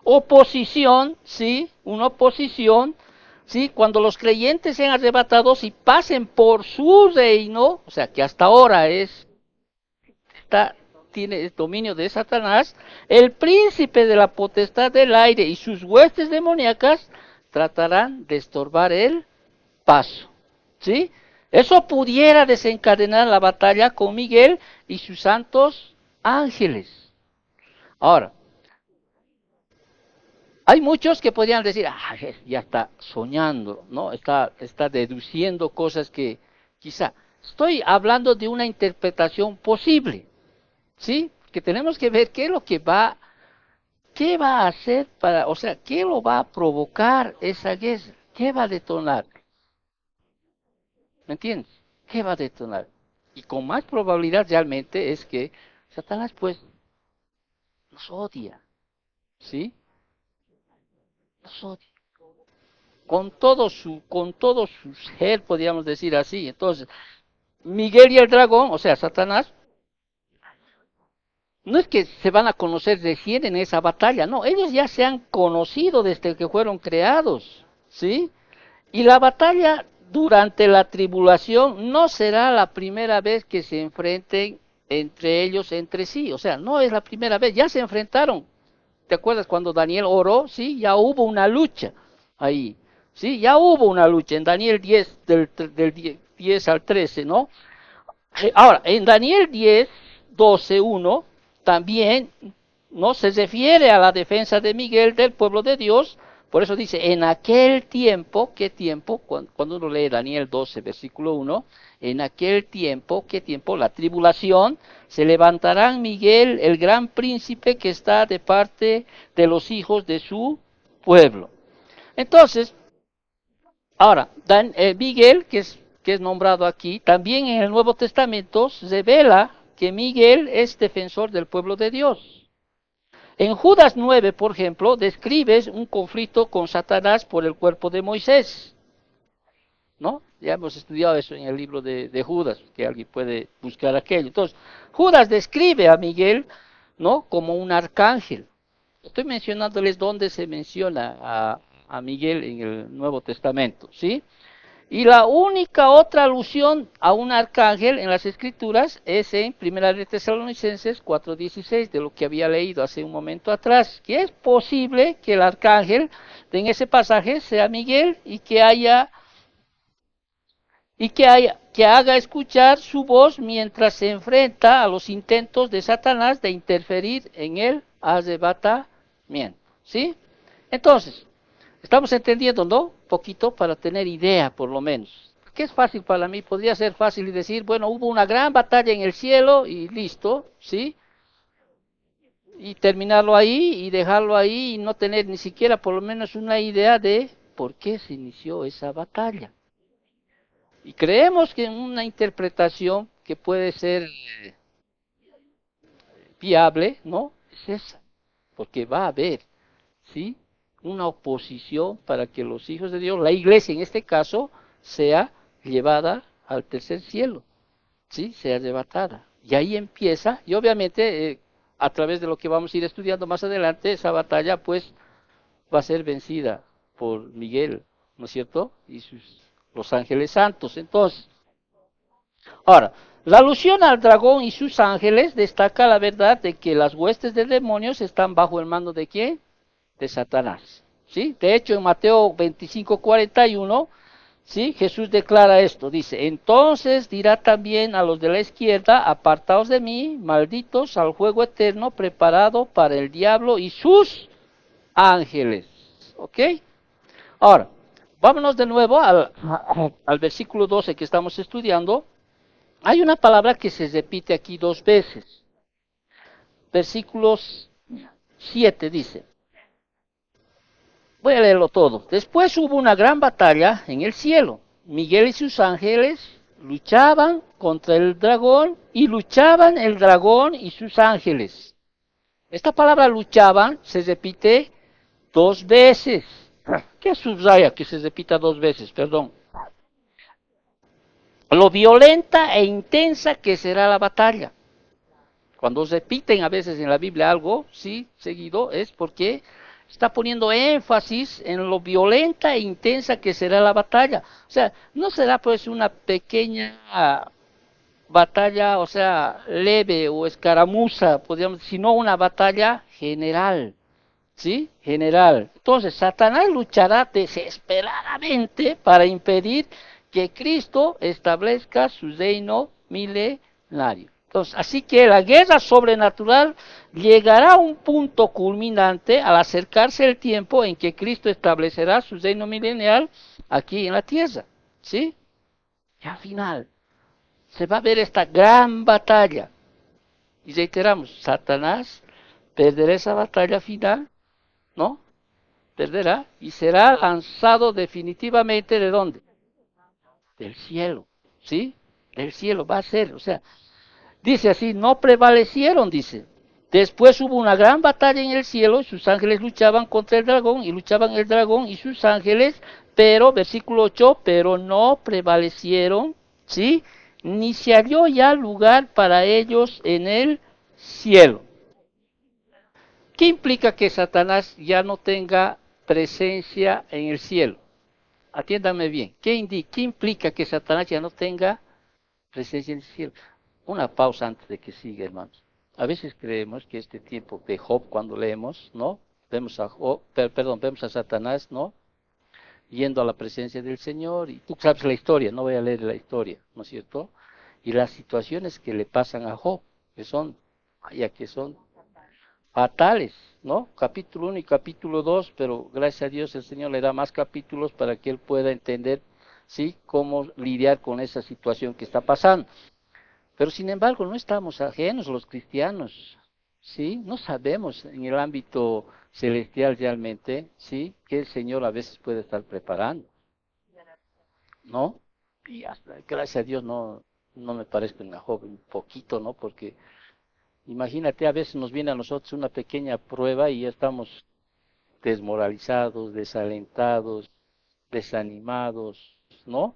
oposición, ¿sí? Una oposición, ¿sí? Cuando los creyentes sean arrebatados y pasen por su reino, o sea, que hasta ahora tiene el dominio de Satanás, el príncipe de la potestad del aire y sus huestes demoníacas tratarán de estorbar el paso, ¿sí? Eso pudiera desencadenar la batalla con Miguel y sus santos ángeles. Ahora, hay muchos que podrían decir, ya está soñando, ¿no? Está deduciendo cosas que quizá. Estoy hablando de una interpretación posible, ¿sí? Que tenemos que ver qué es lo que qué va a hacer o sea, qué lo va a provocar esa guerra, qué va a detonar. ¿Me entiendes? ¿Qué va a detonar? Y con más probabilidad realmente es que Satanás pues nos odia, ¿sí? Nos odia. Con todo su ser, podríamos decir así. Entonces, Miguel y el dragón, o sea, Satanás, no es que se van a conocer recién en esa batalla, no, ellos ya se han conocido desde que fueron creados, ¿sí? Y la batalla durante la tribulación no será la primera vez que se enfrenten entre ellos, entre sí. O sea, no es la primera vez, ya se enfrentaron. ¿Te acuerdas cuando Daniel oró? Sí, ya hubo una lucha ahí. Sí, ya hubo una lucha en Daniel 10, del 10 al 13, ¿no? Ahora, en Daniel 10, 12, 1, también no se refiere a la defensa de Miguel del pueblo de Dios. Por eso dice, en aquel tiempo, ¿qué tiempo? Cuando uno lee Daniel 12, versículo 1, en aquel tiempo, ¿qué tiempo? La tribulación, se levantará Miguel, el gran príncipe que está de parte de los hijos de su pueblo. Entonces, ahora, Miguel, que es nombrado aquí, también en el Nuevo Testamento revela que Miguel es defensor del pueblo de Dios. En Judas 9, por ejemplo, describes un conflicto con Satanás por el cuerpo de Moisés, ¿no? Ya hemos estudiado eso en el libro de Judas, que alguien puede buscar aquello. Entonces, Judas describe a Miguel, ¿no? Como un arcángel. Estoy mencionándoles dónde se menciona a Miguel en el Nuevo Testamento, ¿sí? Y la única otra alusión a un arcángel en las Escrituras es en 1 de Tesalonicenses 4:16, de lo que había leído hace un momento atrás, que es posible que el arcángel en ese pasaje sea Miguel que haga escuchar su voz mientras se enfrenta a los intentos de Satanás de interferir en el arrebatamiento, ¿sí? Entonces, estamos entendiendo, ¿no? Poquito para tener idea, por lo menos. Que es fácil para mí, podría ser fácil y decir, bueno, hubo una gran batalla en el cielo y listo, ¿sí? Y terminarlo ahí y dejarlo ahí y no tener ni siquiera por lo menos una idea de por qué se inició esa batalla. Y creemos que una interpretación que puede ser viable, ¿no? Es esa, porque va a haber, ¿sí? Una oposición para que los hijos de Dios, la iglesia en este caso, sea llevada al tercer cielo, ¿sí? Sea arrebatada. Y ahí empieza, y obviamente a través de lo que vamos a ir estudiando más adelante, esa batalla pues va a ser vencida por Miguel, ¿no es cierto? Y los ángeles santos. Entonces, ahora, la alusión al dragón y sus ángeles destaca la verdad de que las huestes de demonios están bajo el mando de ¿quién? De Satanás. ¿Sí? De hecho, en Mateo 25:41, ¿sí? Jesús declara esto, dice, entonces dirá también a los de la izquierda, apartaos de mí, malditos, al juego eterno preparado para el diablo y sus ángeles. ¿Ok? Ahora, vámonos de nuevo al versículo 12 que estamos estudiando. Hay una palabra que se repite aquí dos veces. Versículos 7 dice, voy a leerlo todo. Después hubo una gran batalla en el cielo. Miguel y sus ángeles luchaban contra el dragón y luchaban el dragón y sus ángeles. Esta palabra luchaban se repite dos veces. ¿Qué subraya que se repita dos veces? Perdón. Lo violenta e intensa que será la batalla. Cuando repiten a veces en la Biblia algo, sí, seguido, es porque está poniendo énfasis en lo violenta e intensa que será la batalla. O sea, no será pues una pequeña batalla, o sea, leve o escaramuza, podríamos, sino una batalla general, ¿sí? General. Entonces, Satanás luchará desesperadamente para impedir que Cristo establezca su reino milenario. Entonces, así que la guerra sobrenatural llegará a un punto culminante al acercarse el tiempo en que Cristo establecerá su reino milenial aquí en la tierra, ¿sí? Y al final se va a ver esta gran batalla. Y reiteramos, Satanás perderá esa batalla final, ¿no? Perderá y será lanzado definitivamente ¿de dónde? Del cielo, ¿sí? Del cielo va a ser, o sea, dice así, no prevalecieron, dice. Después hubo una gran batalla en el cielo, y sus ángeles luchaban contra el dragón, y luchaban el dragón y sus ángeles, pero, versículo 8, pero no prevalecieron, ¿sí? Ni se halló ya lugar para ellos en el cielo. ¿Qué implica que Satanás ya no tenga presencia en el cielo? atiéndame bien. ¿Qué implica que Satanás ya no tenga presencia en el cielo? Una pausa antes de que siga, hermanos. A veces creemos que este tiempo de Job, cuando leemos, ¿no? Vemos a Job, vemos a Satanás, ¿no? Yendo a la presencia del Señor, y tú sabes la historia, no voy a leer la historia, ¿no es cierto? Y las situaciones que le pasan a Job, que son, vaya, que son fatales, ¿no? Capítulo 1 y capítulo 2, pero gracias a Dios el Señor le da más capítulos para que él pueda entender, ¿sí? Cómo lidiar con esa situación que está pasando. Pero sin embargo, no estamos ajenos los cristianos, ¿sí? No sabemos en el ámbito celestial realmente, ¿sí? Que el Señor a veces puede estar preparando, ¿no? Y hasta, gracias a Dios no me parezco en la joven un poquito, ¿no? Porque imagínate, a veces nos viene a nosotros una pequeña prueba y ya estamos desmoralizados, desalentados, desanimados, ¿no?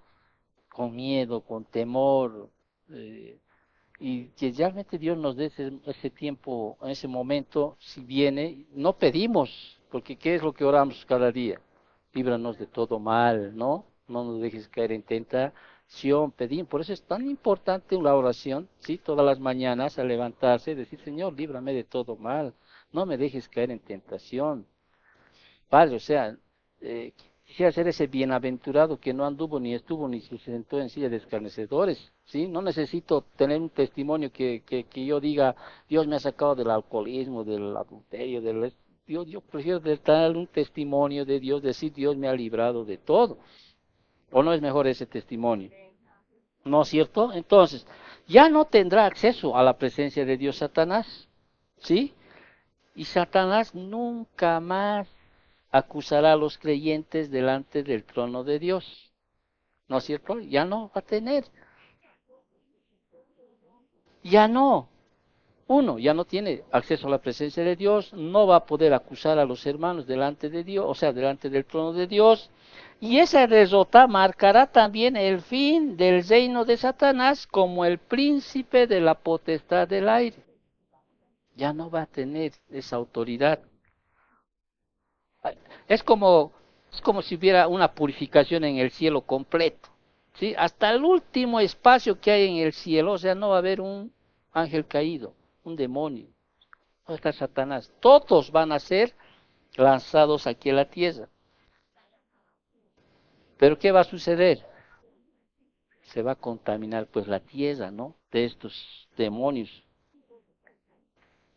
Con miedo, con temor, eh, y que realmente Dios nos dé ese tiempo, en ese momento, si viene, no pedimos, porque ¿qué es lo que oramos cada día? Líbranos de todo mal, ¿no? No nos dejes caer en tentación, pedimos. Por eso es tan importante la oración, ¿sí? Todas las mañanas al levantarse, decir, Señor, líbrame de todo mal, no me dejes caer en tentación. Padre, o sea, quisiera ser ese bienaventurado que no anduvo ni estuvo ni se sentó en silla de escarnecedores, ¿sí? No necesito tener un testimonio que yo diga, Dios me ha sacado del alcoholismo, del adulterio, yo prefiero dar un testimonio de Dios, decir, Dios me ha librado de todo. ¿O no es mejor ese testimonio? ¿No es cierto? Entonces, ya no tendrá acceso a la presencia de Dios Satanás, ¿sí? Y Satanás nunca más acusará a los creyentes delante del trono de Dios. ¿No es cierto? Ya no va a tener. Ya no. Uno, ya no tiene acceso a la presencia de Dios, no va a poder acusar a los hermanos delante de Dios, o sea, delante del trono de Dios. Y esa derrota marcará también el fin del reino de Satanás como el príncipe de la potestad del aire. Ya no va a tener esa autoridad. Es como, es como si hubiera una purificación en el cielo completo, ¿sí? Hasta el último espacio que hay en el cielo, o sea, no va a haber un ángel caído, un demonio, no está Satanás. Todos van a ser lanzados aquí a la tierra. Pero ¿qué va a suceder? Se va a contaminar pues la tierra, ¿no? De estos demonios.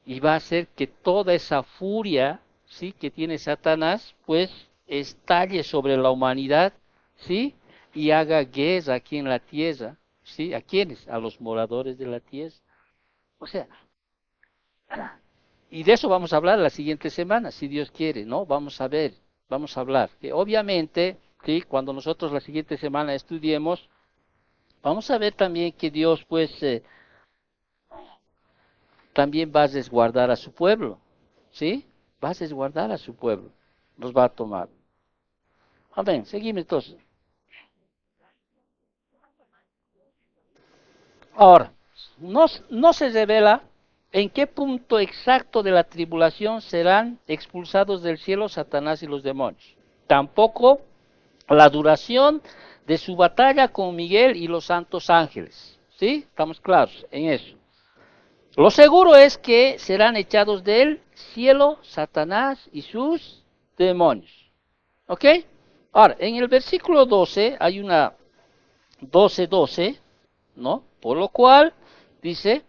Y va a hacer que toda esa furia, ¿sí? Que tiene Satanás, pues estalle sobre la humanidad, ¿sí? Y haga guerra aquí en la tierra, ¿sí? ¿A quiénes? A los moradores de la tierra. O sea, y de eso vamos a hablar la siguiente semana, si Dios quiere, ¿no? Vamos a ver, vamos a hablar. Que obviamente, ¿sí? Cuando nosotros la siguiente semana estudiemos, vamos a ver también que Dios, pues, también va a resguardar a su pueblo, ¿sí? Va a resguardar a su pueblo, los va a tomar. Amén, seguimos entonces. Ahora, no se revela en qué punto exacto de la tribulación serán expulsados del cielo Satanás y los demonios. Tampoco la duración de su batalla con Miguel y los santos ángeles. ¿Sí? Estamos claros en eso. Lo seguro es que serán echados del cielo Satanás y sus demonios. ¿Ok? Ahora, en el versículo 12 hay una 12:12, ¿no? Por lo cual dice,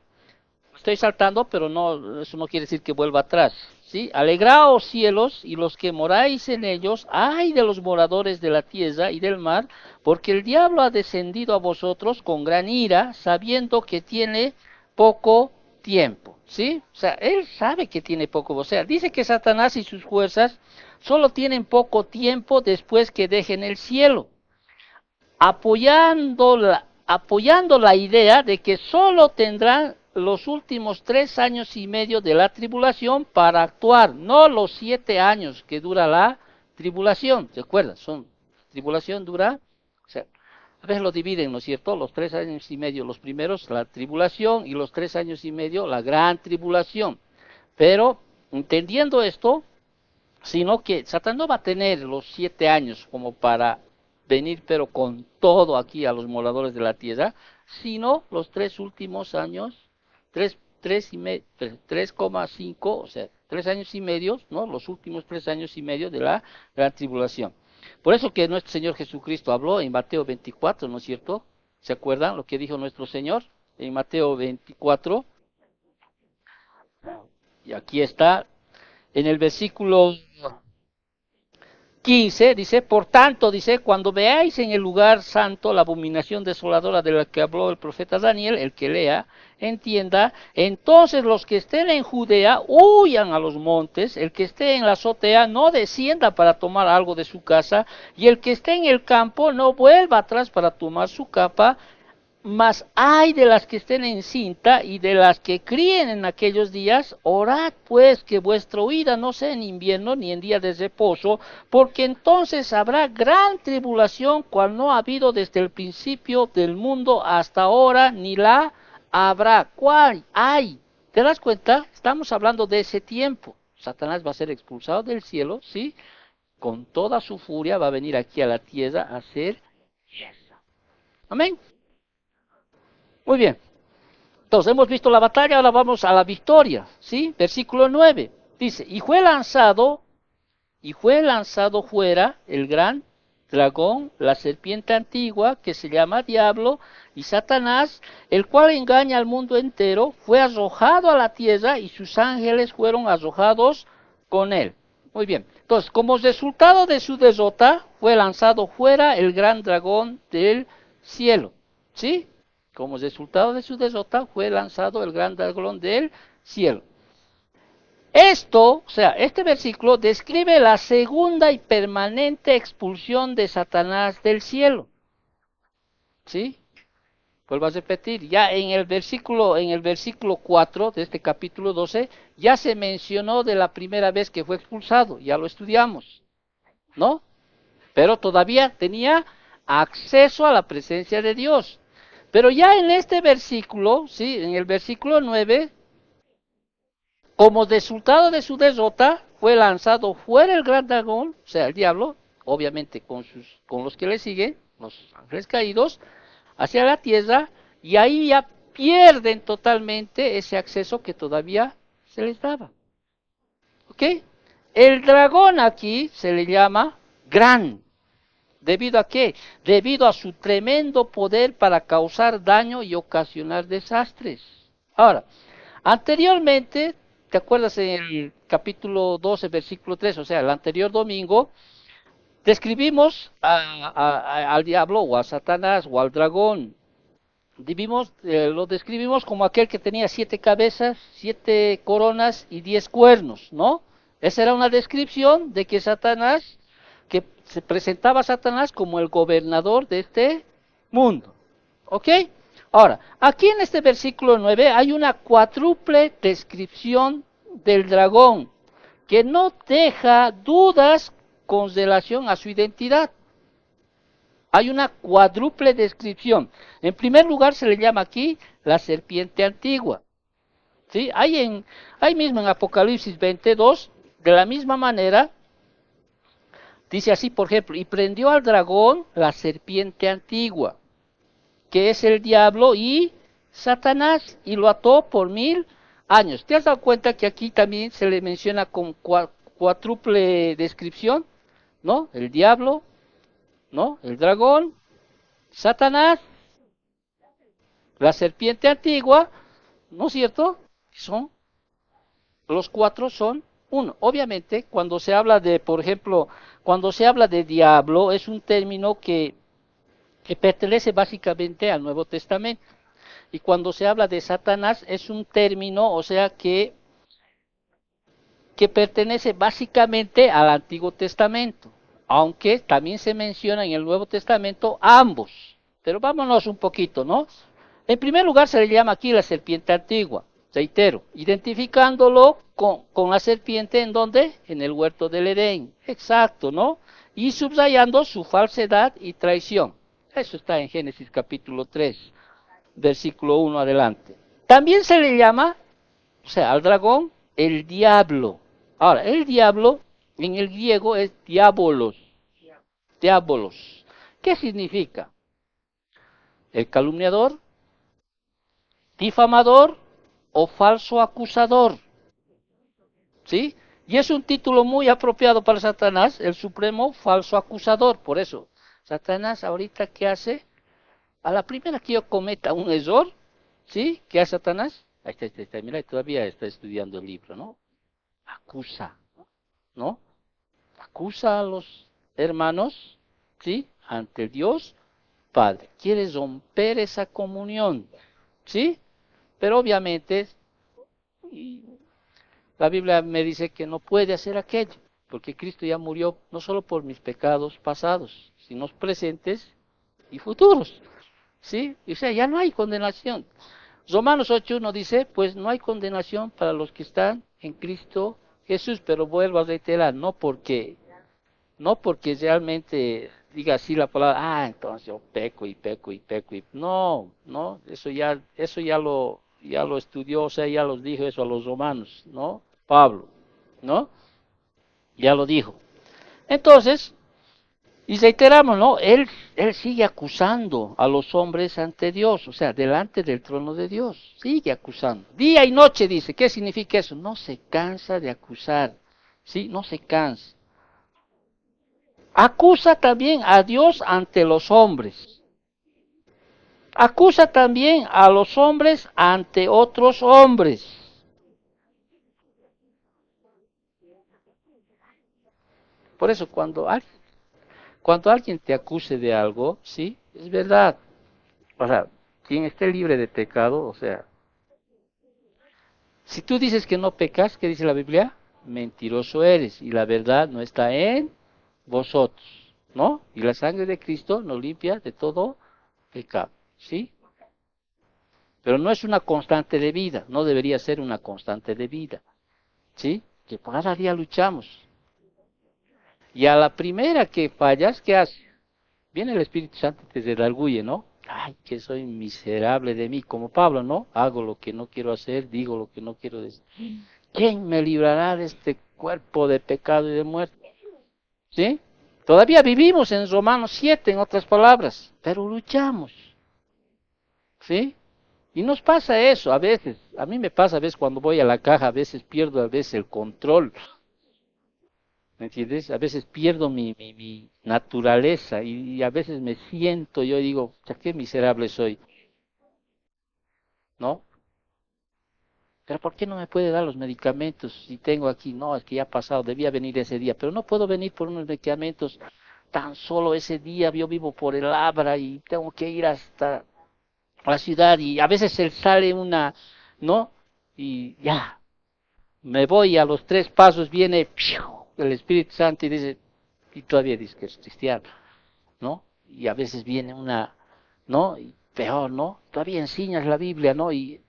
estoy saltando, pero no, eso no quiere decir que vuelva atrás, ¿sí? Alegraos cielos y los que moráis en ellos, ay de los moradores de la tierra y del mar, porque el diablo ha descendido a vosotros con gran ira, sabiendo que tiene poco tiempo, ¿sí? O sea, él sabe que tiene poco, o sea, dice que Satanás y sus fuerzas solo tienen poco tiempo después que dejen el cielo, apoyando la idea de que solo tendrán los últimos 3 años y medio de la tribulación para actuar, no los 7 años que dura la tribulación. ¿Se acuerdan? Tribulación dura, o sea, a veces lo dividen, ¿no es cierto? Los 3 años y medio, los primeros, la tribulación, y los 3 años y medio, la gran tribulación. Pero, entendiendo esto, sino que Satanás no va a tener los 7 años como para venir pero con todo aquí a los moradores de la tierra, sino los 3 últimos años, 3,5, o sea, 3 años y medio, ¿no? Los últimos 3 años y medio de la gran tribulación. Por eso que nuestro Señor Jesucristo habló en Mateo 24, ¿no es cierto? ¿Se acuerdan lo que dijo nuestro Señor en Mateo 24? Y aquí está, en el versículo 15, dice, por tanto, dice, cuando veáis en el lugar santo la abominación desoladora de la que habló el profeta Daniel, el que lea, entienda, entonces los que estén en Judea huyan a los montes, el que esté en la azotea no descienda para tomar algo de su casa, y el que esté en el campo no vuelva atrás para tomar su capa. Mas hay de las que estén en cinta y de las que críen en aquellos días, orad pues que vuestra huida no sea en invierno ni en día de reposo, porque entonces habrá gran tribulación cual no ha habido desde el principio del mundo hasta ahora, ni la habrá. ¿Cuál hay? ¿Te das cuenta? Estamos hablando de ese tiempo. Satanás va a ser expulsado del cielo, ¿sí? Con toda su furia va a venir aquí a la tierra a hacer eso. Amén. Muy bien, entonces hemos visto la batalla, ahora vamos a la victoria, ¿sí? Versículo 9, dice, y fue lanzado fuera el gran dragón, la serpiente antigua, que se llama Diablo, y Satanás, el cual engaña al mundo entero, fue arrojado a la tierra, y sus ángeles fueron arrojados con él. Muy bien, entonces, como resultado de su derrota, fue lanzado fuera el gran dragón del cielo, ¿sí? Como resultado de su derrota fue lanzado el gran dragón del cielo. Esto, o sea, este versículo describe la segunda y permanente expulsión de Satanás del cielo. ¿Sí? Vuelvo a repetir, ya en el versículo 4 de este capítulo 12, ya se mencionó de la primera vez que fue expulsado, ya lo estudiamos, ¿no? Pero todavía tenía acceso a la presencia de Dios. Pero ya en este versículo, ¿sí? En el versículo 9, como resultado de su derrota, fue lanzado fuera el gran dragón, o sea, el diablo, obviamente con los que le siguen, los ángeles caídos, hacia la tierra, y ahí ya pierden totalmente ese acceso que todavía se les daba. ¿Ok? El dragón aquí se le llama gran. ¿Debido a qué? Debido a su tremendo poder para causar daño y ocasionar desastres. Ahora, anteriormente, ¿te acuerdas en el capítulo 12, versículo 3? O sea, el anterior domingo, describimos al diablo o a Satanás o al dragón. Lo describimos como aquel que tenía 7 cabezas, 7 coronas y 10 cuernos, ¿no? Esa era una descripción de que Satanás, que se presentaba a Satanás como el gobernador de este mundo. ¿Ok? Ahora, aquí en este versículo 9 hay una cuádruple descripción del dragón que no deja dudas con relación a su identidad. Hay una cuádruple descripción. En primer lugar se le llama aquí la serpiente antigua. ¿Sí? Hay mismo en Apocalipsis 22, de la misma manera, dice así, por ejemplo, y prendió al dragón la serpiente antigua, que es el diablo y Satanás, y lo ató por 1000 años. ¿Te has dado cuenta que aquí también se le menciona con cuádruple descripción? ¿No? El diablo, ¿no? El dragón, Satanás, la serpiente antigua, ¿no es cierto? Los 4 son uno. Obviamente, cuando se habla de, por ejemplo, cuando se habla de diablo, es un término que pertenece básicamente al Nuevo Testamento. Y cuando se habla de Satanás, es un término, o sea, que pertenece básicamente al Antiguo Testamento. Aunque también se menciona en el Nuevo Testamento ambos. Pero vámonos un poquito, ¿no? En primer lugar se le llama aquí la serpiente antigua, reitero, identificándolo con la serpiente en donde, en el huerto del Edén, exacto, ¿no? Y subrayando su falsedad y traición. Eso está en Génesis capítulo 3, versículo 1 adelante. También se le llama, o sea, al dragón, el diablo. Ahora, el diablo en el griego es diabolos, ¿Qué significa? El calumniador, difamador o falso acusador. ¿Sí? Y es un título muy apropiado para Satanás, el supremo falso acusador. Por eso, Satanás ahorita, ¿qué hace? A la primera que yo cometa un error, ¿sí? ¿Qué hace Satanás? Ahí está, mira, todavía está estudiando el libro, ¿no? Acusa, ¿no? Acusa a los hermanos, ¿sí? Ante Dios Padre. Quiere romper esa comunión, ¿sí? Pero obviamente la Biblia me dice que no puede hacer aquello, porque Cristo ya murió no solo por mis pecados pasados, sino presentes y futuros, ¿sí? O sea, ya no hay condenación. Romanos 8:1 dice, pues no hay condenación para los que están en Cristo Jesús, pero vuelvo a reiterar, no porque realmente diga así la palabra, entonces yo peco y peco y peco y no, eso ya lo estudió, o sea, ya los dijo eso a los romanos, ¿no? Pablo, ¿no? Ya lo dijo. Entonces, y reiteramos, ¿no? Él sigue acusando a los hombres ante Dios, o sea, delante del trono de Dios. Sigue acusando. Día y noche dice. ¿Qué significa eso? No se cansa de acusar. ¿Sí? No se cansa. Acusa también a Dios ante los hombres. Acusa también a los hombres ante otros hombres. Por eso cuando alguien te acuse de algo, sí, es verdad. O sea, quien esté libre de pecado, o sea, si tú dices que no pecas, ¿qué dice la Biblia? Mentiroso eres y la verdad no está en vosotros, ¿no? Y la sangre de Cristo nos limpia de todo pecado, ¿sí? Pero no es una constante de vida, no debería ser una constante de vida, ¿sí? Que cada día luchamos. Y a la primera que fallas, ¿qué hace? Viene el Espíritu Santo y te redarguye, ¿no? Ay, que soy miserable de mí, como Pablo, ¿no? Hago lo que no quiero hacer, digo lo que no quiero decir. ¿Quién me librará de este cuerpo de pecado y de muerte? ¿Sí? Todavía vivimos en Romanos 7, en otras palabras, pero luchamos. ¿Sí? Y nos pasa eso a veces. A mí me pasa a veces cuando voy a la caja, a veces pierdo a veces el control. ¿Me entiendes? A veces pierdo mi naturaleza y a veces me siento, yo digo, ya qué miserable soy, ¿no? Pero ¿por qué no me puede dar los medicamentos si tengo aquí? No, es que ya ha pasado, debía venir ese día, pero no puedo venir por unos medicamentos tan solo ese día, yo vivo por el Abra y tengo que ir hasta la ciudad y a veces se sale una, ¿no? Y ya, me voy a los 3 pasos, viene el Espíritu Santo y dice, y todavía dice que es cristiano, ¿no? Y a veces viene una, ¿no? Y peor, ¿no? Todavía enseñas la Biblia, ¿no? Y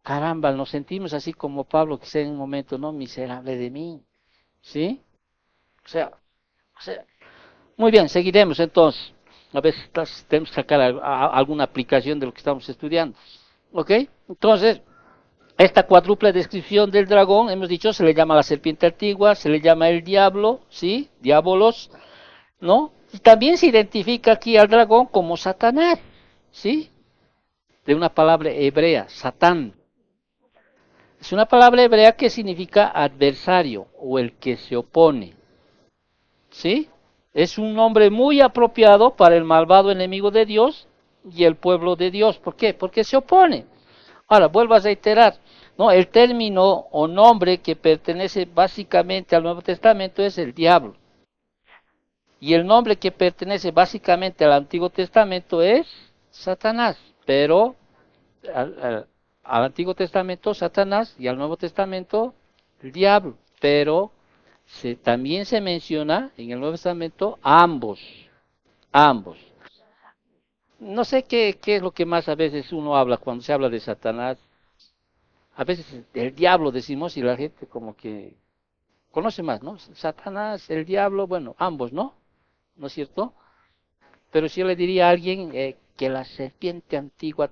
caramba, nos sentimos así como Pablo, que sea en un momento, ¿no? Miserable de mí, ¿sí? O sea, muy bien, seguiremos entonces. A veces tenemos que sacar alguna aplicación de lo que estamos estudiando, ¿ok? Entonces, esta cuádruple descripción del dragón, hemos dicho, se le llama la serpiente antigua, se le llama el diablo, ¿sí? Diabolos, ¿no? Y también se identifica aquí al dragón como Satanás, ¿sí? De una palabra hebrea, Satán. Es una palabra hebrea que significa adversario o el que se opone, ¿sí? Es un nombre muy apropiado para el malvado enemigo de Dios y el pueblo de Dios. ¿Por qué? Porque se opone. Ahora, vuelvo a reiterar, ¿no? El término o nombre que pertenece básicamente al Nuevo Testamento es el diablo. Y el nombre que pertenece básicamente al Antiguo Testamento es Satanás. Pero al Antiguo Testamento Satanás y al Nuevo Testamento el diablo. Pero también se menciona en el Nuevo Testamento ambos. Ambos. No sé qué es lo que más a veces uno habla cuando se habla de Satanás. A veces el diablo decimos y la gente como que conoce más, ¿no? Satanás, el diablo, bueno, ambos, ¿no? ¿No es cierto? Pero si yo le diría a alguien que la serpiente antigua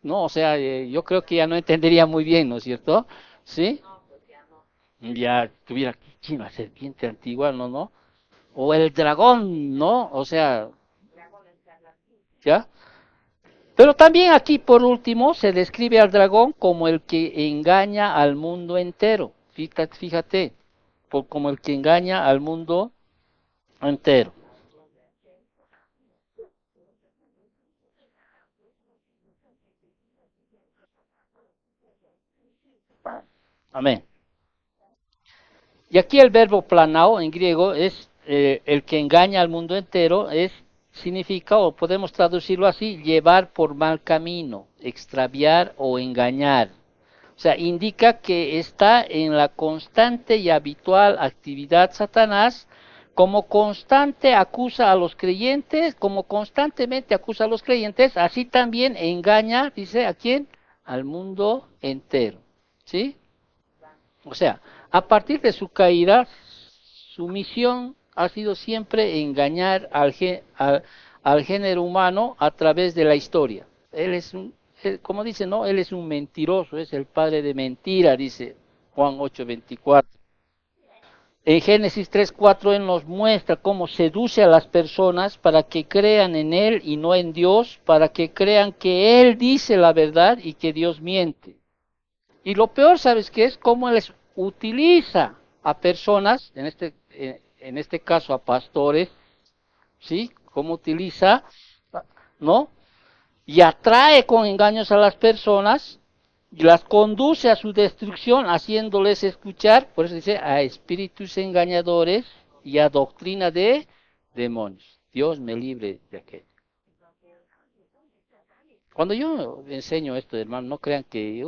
No, o sea, yo creo que ya no entendería muy bien, ¿no es cierto? ¿Sí? Ya tuviera, ¿quién la serpiente antigua? No, no. O el dragón, ¿no? O sea, ¿Ya? Pero también aquí, por último, se describe al dragón como el que engaña al mundo entero. Fíjate, como el que engaña al mundo entero. Amén. Y aquí el verbo planao en griego es el que engaña al mundo entero, significa, o podemos traducirlo así, llevar por mal camino, extraviar o engañar. O sea, indica que está en la constante y habitual actividad Satanás, como constante acusa a los creyentes, como constantemente acusa a los creyentes, así también engaña, dice, ¿a quién? Al mundo entero. ¿Sí? O sea, a partir de su caída, su misión ha sido siempre engañar al género humano a través de la historia. Como dice, no, él es un mentiroso, es el padre de mentira, dice Juan 8:24. En Génesis 3:4 él nos muestra cómo seduce a las personas para que crean en él y no en Dios, para que crean que él dice la verdad y que Dios miente. Y lo peor, ¿sabes qué es? Cómo él utiliza a personas, en este caso a pastores, ¿sí? Cómo utiliza, ¿no? Y atrae con engaños a las personas y las conduce a su destrucción, haciéndoles escuchar, por eso dice, a espíritus engañadores y a doctrina de demonios. Dios me libre de aquello. Cuando yo enseño esto, hermano, no crean que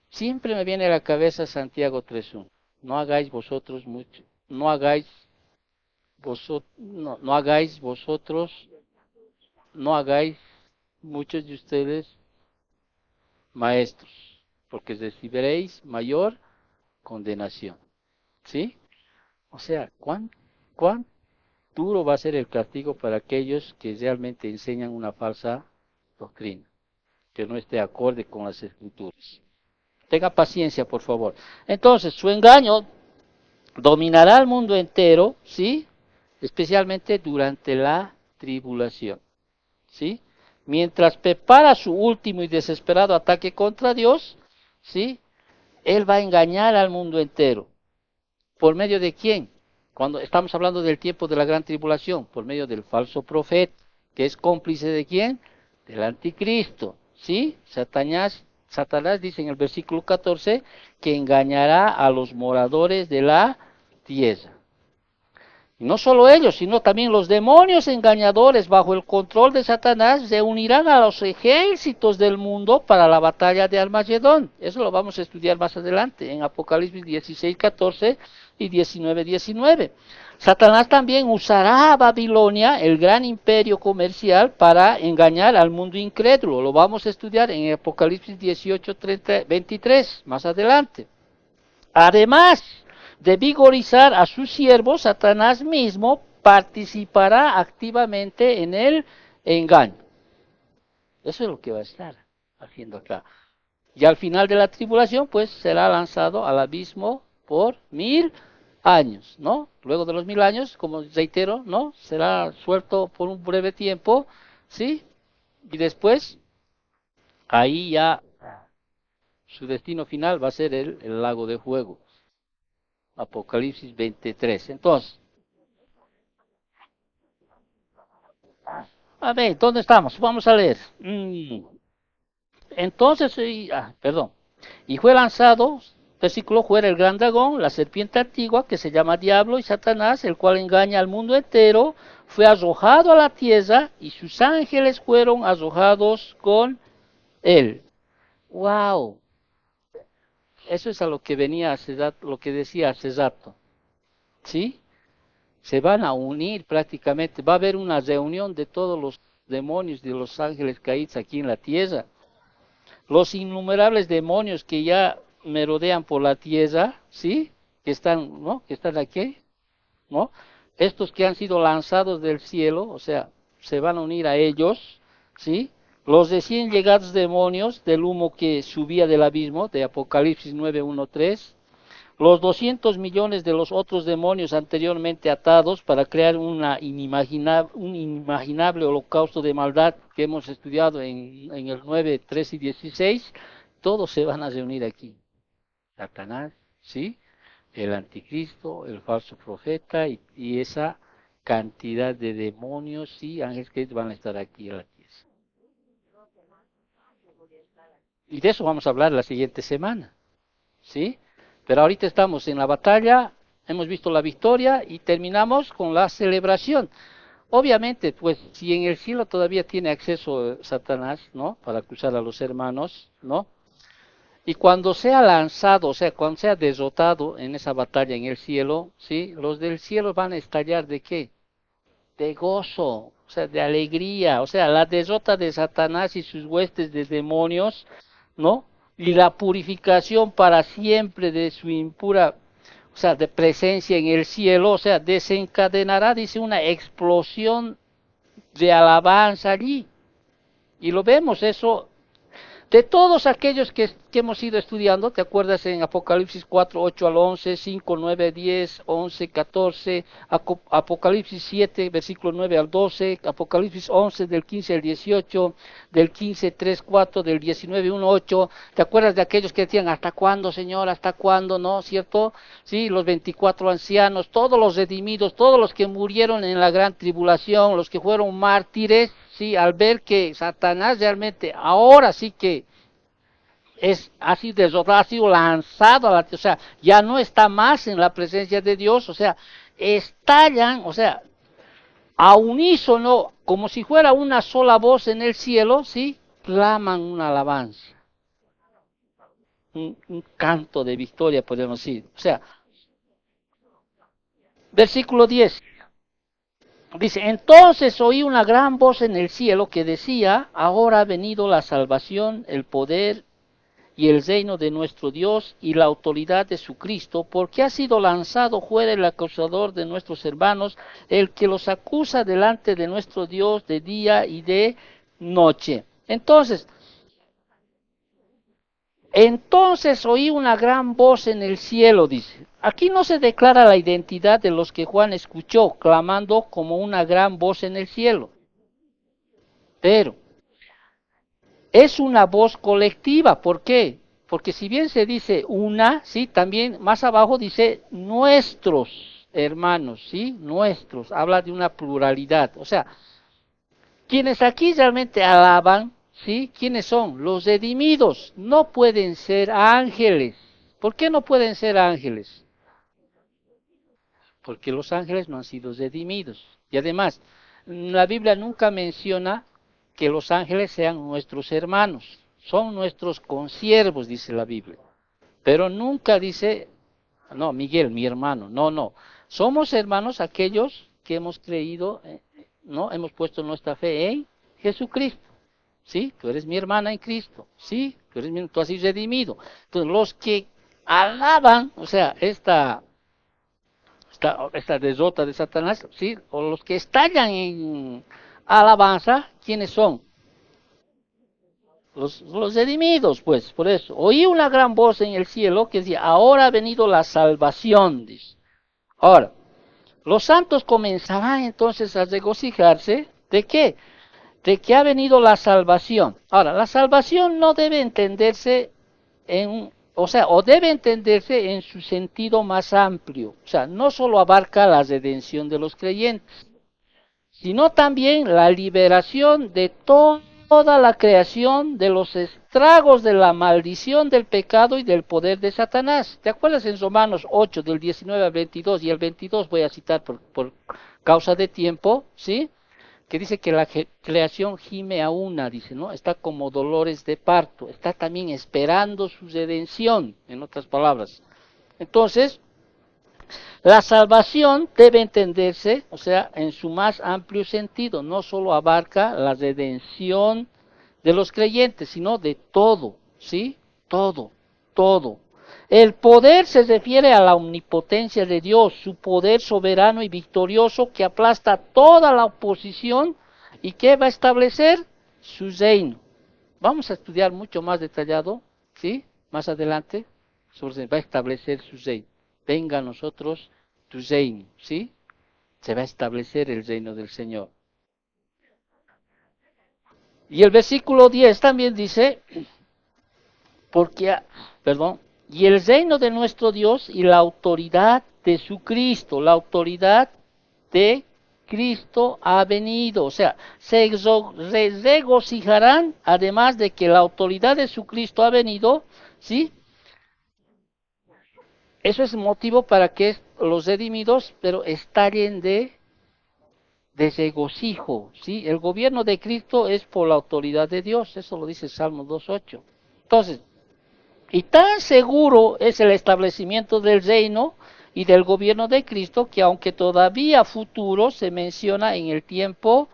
siempre me viene a la cabeza Santiago 3:1. No hagáis vosotros mucho, no hagáis vosotros, no hagáis muchos de ustedes maestros, porque recibiréis mayor condenación. ¿Sí? O sea, ¿cuán duro va a ser el castigo para aquellos que realmente enseñan una falsa doctrina, que no esté acorde con las escrituras? Tenga paciencia, por favor. Entonces, su engaño dominará al mundo entero, ¿sí? Especialmente durante la tribulación, ¿sí? Mientras prepara su último y desesperado ataque contra Dios, ¿sí? Él va a engañar al mundo entero. ¿Por medio de quién? Cuando estamos hablando del tiempo de la gran tribulación, por medio del falso profeta, que es cómplice de quién? Del anticristo, ¿sí? Satanás dice en el versículo 14 que engañará a los moradores de la tierra. Y no solo ellos, sino también los demonios engañadores bajo el control de Satanás se unirán a los ejércitos del mundo para la batalla de Armagedón. Eso lo vamos a estudiar más adelante en Apocalipsis 16:14 y 19:19. Satanás también usará a Babilonia, el gran imperio comercial, para engañar al mundo incrédulo. Lo vamos a estudiar en Apocalipsis 18:23 más adelante. Además de vigorizar a sus siervos, Satanás mismo participará activamente en el engaño. Eso es lo que va a estar haciendo acá. Y al final de la tribulación, pues será lanzado al abismo por 1000 años, ¿no? Luego de los 1000 años, como reitero, ¿no? Será suelto por un breve tiempo, ¿sí? Y después, ahí ya su destino final va a ser el lago de fuego. Apocalipsis 23. Entonces, a ver, ¿dónde estamos? Vamos a leer. Entonces, perdón. Y fue lanzado, versículo, fuera el gran dragón, la serpiente antigua, que se llama Diablo y Satanás, el cual engaña al mundo entero, fue arrojado a la tierra y sus ángeles fueron arrojados con él. ¡Wow! Eso es a lo que venía hace rato, lo que decía hace rato. ¿Sí? Se van a unir prácticamente, va a haber una reunión de todos los demonios de los ángeles caídos aquí en la tierra. Los innumerables demonios que ya merodean por la tierra, ¿sí? Que están, ¿no? Que están aquí, ¿no? Estos que han sido lanzados del cielo, o sea, se van a unir a ellos, ¿sí? Los recién llegados demonios del humo que subía del abismo, de Apocalipsis 9:1-3, los 200 millones de los otros demonios anteriormente atados para crear un inimaginable holocausto de maldad que hemos estudiado en el 9, 13 y 16, todos se van a reunir aquí. Satanás, ¿sí? El anticristo, el falso profeta y esa cantidad de demonios y ángeles que van a estar aquí en la tierra. Y de eso vamos a hablar la siguiente semana, ¿sí? Pero ahorita estamos en la batalla, hemos visto la victoria y terminamos con la celebración. Obviamente, pues, si en el cielo todavía tiene acceso Satanás, ¿no? Para acusar a los hermanos, ¿no? Y cuando sea lanzado, o sea, cuando sea derrotado en esa batalla en el cielo, ¿sí? Los del cielo van a estallar ¿de qué? De gozo, o sea, de alegría, o sea, la derrota de Satanás y sus huestes de demonios, ¿no? Y la purificación para siempre de su impura, o sea, de presencia en el cielo, o sea, desencadenará, dice, una explosión de alabanza allí. Y lo vemos eso de todos aquellos que hemos ido estudiando. ¿Te acuerdas en Apocalipsis 4, 8 al 11, 5, 9, 10, 11, 14, Apocalipsis 7, versículo 9 al 12, Apocalipsis 11, del 15 al 18, del 15, 3, 4, del 19, 1, 8? ¿Te acuerdas de aquellos que decían, ¿hasta cuándo, Señor? ¿Hasta cuándo? ¿No? ¿Cierto? Sí, los 24 ancianos, todos los redimidos, todos los que murieron en la gran tribulación, los que fueron mártires, sí, al ver que Satanás realmente ahora sí que ha sido derrotado, ha sido lanzado a la tierra, o sea, ya no está más en la presencia de Dios, o sea, estallan, o sea, a unísono, como si fuera una sola voz en el cielo, sí, claman una alabanza, un canto de victoria, podemos decir. O sea, versículo 10. Dice, entonces oí una gran voz en el cielo que decía, ahora ha venido la salvación, el poder y el reino de nuestro Dios y la autoridad de su Cristo, porque ha sido lanzado fuera el acusador de nuestros hermanos, el que los acusa delante de nuestro Dios de día y de noche. Entonces oí una gran voz en el cielo, dice. Aquí no se declara la identidad de los que Juan escuchó, clamando como una gran voz en el cielo. Pero es una voz colectiva. ¿Por qué? Porque si bien se dice una, sí, también más abajo dice nuestros hermanos, sí, nuestros. Habla de una pluralidad. O sea, quienes aquí realmente alaban, ¿sí? ¿Quiénes son? Los redimidos. No pueden ser ángeles. ¿Por qué no pueden ser ángeles? Porque los ángeles no han sido redimidos. Y además, la Biblia nunca menciona que los ángeles sean nuestros hermanos. Son nuestros consiervos, dice la Biblia. Pero nunca dice, no, Miguel, mi hermano. No, no. Somos hermanos aquellos que hemos creído, ¿no? Hemos puesto nuestra fe en Jesucristo. ¿Sí? Tú eres mi hermana en Cristo. ¿Sí? Tú has sido redimido. Entonces, los que alaban, o sea, esta derrota de Satanás, ¿sí? O los que estallan en alabanza, ¿quiénes son? Los redimidos, pues, por eso. Oí una gran voz en el cielo que decía, ahora ha venido la salvación, dice. Ahora, los santos comenzarán entonces a regocijarse, ¿de qué? De que ha venido la salvación. Ahora, la salvación no debe entenderse o debe entenderse en su sentido más amplio. O sea, no solo abarca la redención de los creyentes, sino también la liberación de toda la creación de los estragos de la maldición del pecado y del poder de Satanás. ¿Te acuerdas en Romanos 8, del 19 al 22? Y el 22 voy a citar por causa de tiempo, ¿sí? Que dice que la creación gime a una, dice, ¿no? Está como dolores de parto, está también esperando su redención, en otras palabras. Entonces, la salvación debe entenderse, o sea, en su más amplio sentido, no solo abarca la redención de los creyentes, sino de todo, ¿sí? Todo, todo. El poder se refiere a la omnipotencia de Dios, su poder soberano y victorioso que aplasta toda la oposición y que va a establecer su reino. Vamos a estudiar mucho más detallado, ¿sí? Más adelante, va a establecer su reino. venga a nosotros tu reino, ¿sí? Se va a establecer el reino del Señor. Y el versículo 10 también dice, porque, perdón, y el reino de nuestro Dios y la autoridad de su Cristo, la autoridad de Cristo ha venido, o sea, se regocijarán, además de que la autoridad de su Cristo ha venido, ¿sí? Eso es motivo para que los redimidos, pero estallen de regocijo, ¿sí? El gobierno de Cristo es por la autoridad de Dios, eso lo dice Salmo 2.8. Entonces, y tan seguro es el establecimiento del reino y del gobierno de Cristo que aunque todavía futuro se menciona en el tiempo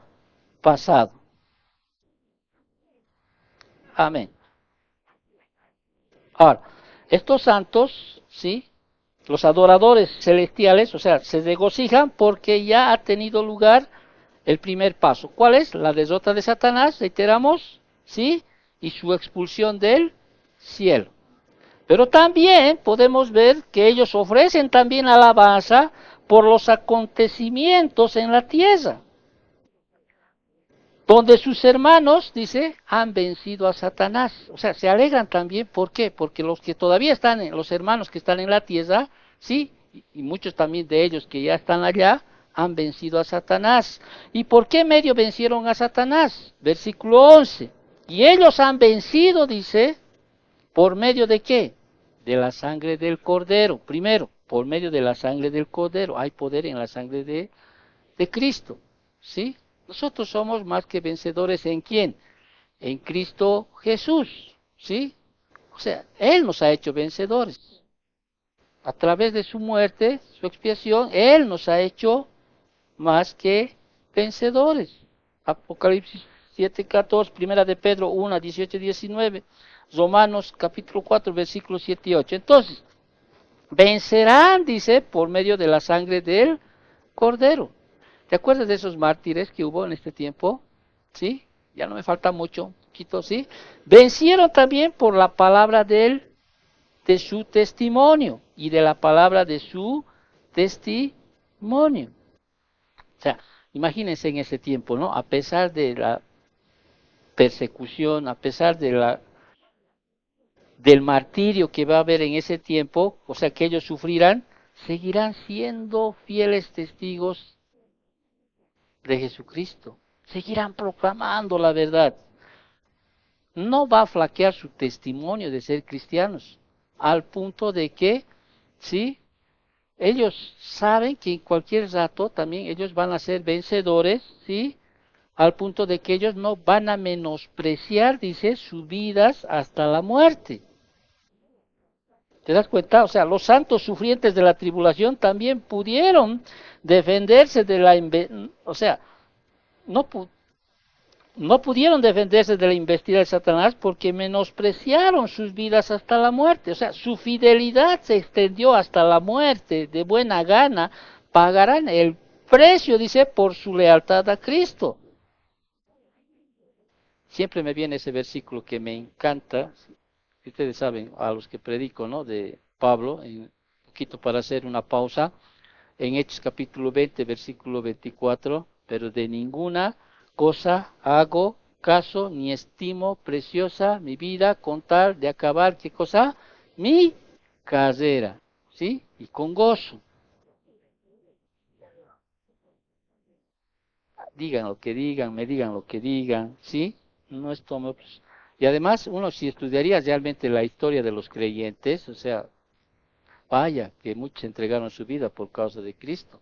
pasado. Amén. Ahora, estos santos, ¿sí? Los adoradores celestiales, o sea, se regocijan porque ya ha tenido lugar el primer paso. ¿Cuál es? La derrota de Satanás, reiteramos, ¿sí? Y su expulsión del cielo. Pero también podemos ver que ellos ofrecen también alabanza por los acontecimientos en la tierra, donde sus hermanos, dice, han vencido a Satanás. O sea, se alegran también, ¿por qué? Porque los que todavía están, los hermanos que están en la tierra, sí, y muchos también de ellos que ya están allá, han vencido a Satanás. ¿Y por qué medio vencieron a Satanás? Versículo 11. Y ellos han vencido, dice, ¿por medio de qué? De la sangre del Cordero. Primero, por medio de la sangre del Cordero. Hay poder en la sangre de Cristo. ¿Sí? Nosotros somos más que vencedores ¿en quién? En Cristo Jesús. ¿Sí? O sea, Él nos ha hecho vencedores. A través de su muerte, su expiación, Él nos ha hecho más que vencedores. Apocalipsis 7:14, primera de Pedro 1, 18 y 19. Romanos capítulo 4, versículos 7 y 8. Entonces, vencerán, dice, por medio de la sangre del Cordero. ¿Te acuerdas de esos mártires que hubo en este tiempo? ¿Sí? Ya no me falta mucho, poquito, ¿sí? Vencieron también por la palabra de su testimonio y de la palabra de su testimonio. O sea, imagínense en ese tiempo, ¿no? A pesar de la persecución, a pesar del martirio que va a haber en ese tiempo, o sea, que ellos sufrirán, seguirán siendo fieles testigos de Jesucristo. Seguirán proclamando la verdad. No va a flaquear su testimonio de ser cristianos, al punto de que, ¿sí? Ellos saben que en cualquier rato también ellos van a ser vencedores, ¿sí? Al punto de que ellos no van a menospreciar, dice, sus vidas hasta la muerte. ¿Te das cuenta? O sea, los santos sufrientes de la tribulación también pudieron defenderse de la... O sea, no, no pudieron defenderse de la investida de Satanás porque menospreciaron sus vidas hasta la muerte. O sea, su fidelidad se extendió hasta la muerte. De buena gana pagarán el precio, dice, por su lealtad a Cristo. Siempre me viene ese versículo que me encanta, ustedes saben, a los que predico, ¿no? De Pablo, un poquito para hacer una pausa, en Hechos capítulo 20, versículo 24, pero de ninguna cosa hago caso ni estimo preciosa mi vida con tal de acabar, ¿qué cosa? Mi carrera, ¿sí? Y con gozo. Digan lo que digan, me digan lo que digan, ¿sí? No es tomo, pues. Y además, uno si estudiaría realmente la historia de los creyentes, o sea, vaya, que muchos entregaron su vida por causa de Cristo.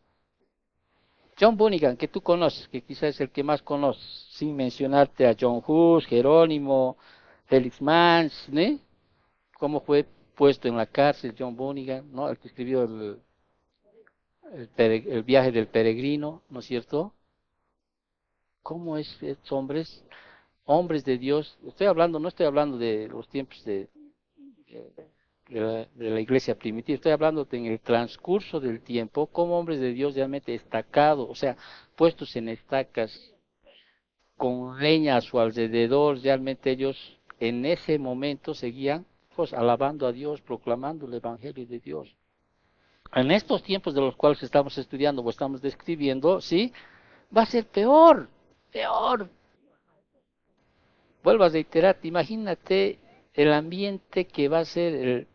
John Bunyan, que tú conoces, que quizás es el que más conoces, sin mencionarte a John Hus, Jerónimo, Felix Manz, ¿no? Cómo fue puesto en la cárcel John Bunyan, ¿no? El que escribió el viaje del peregrino, ¿no es cierto? ¿Cómo es estos hombres de Dios? Estoy hablando, no estoy hablando de los tiempos de la iglesia primitiva, estoy hablando de en el transcurso del tiempo, como hombres de Dios realmente destacados, o sea, puestos en estacas, con leña a su alrededor, realmente ellos en ese momento seguían pues alabando a Dios, proclamando el Evangelio de Dios. en estos tiempos de los cuales estamos estudiando o estamos describiendo, ¿sí? Va a ser peor, peor. Vuelvo a reiterar, imagínate el ambiente que va a ser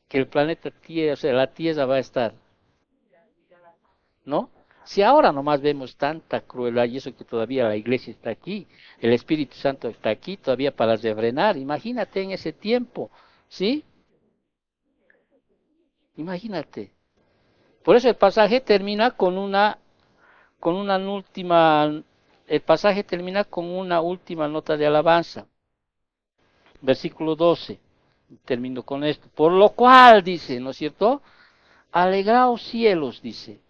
que el planeta Tierra, o sea, la Tierra va a estar, ¿no? Si ahora nomás vemos tanta crueldad y eso que todavía la iglesia está aquí, el Espíritu Santo está aquí todavía para refrenar, imagínate en ese tiempo, ¿sí? Imagínate. Por eso el pasaje termina con una última, el pasaje termina con una última nota de alabanza. Versículo 12. Termino con esto. Por lo cual, dice, ¿no es cierto? Alegraos cielos, dice,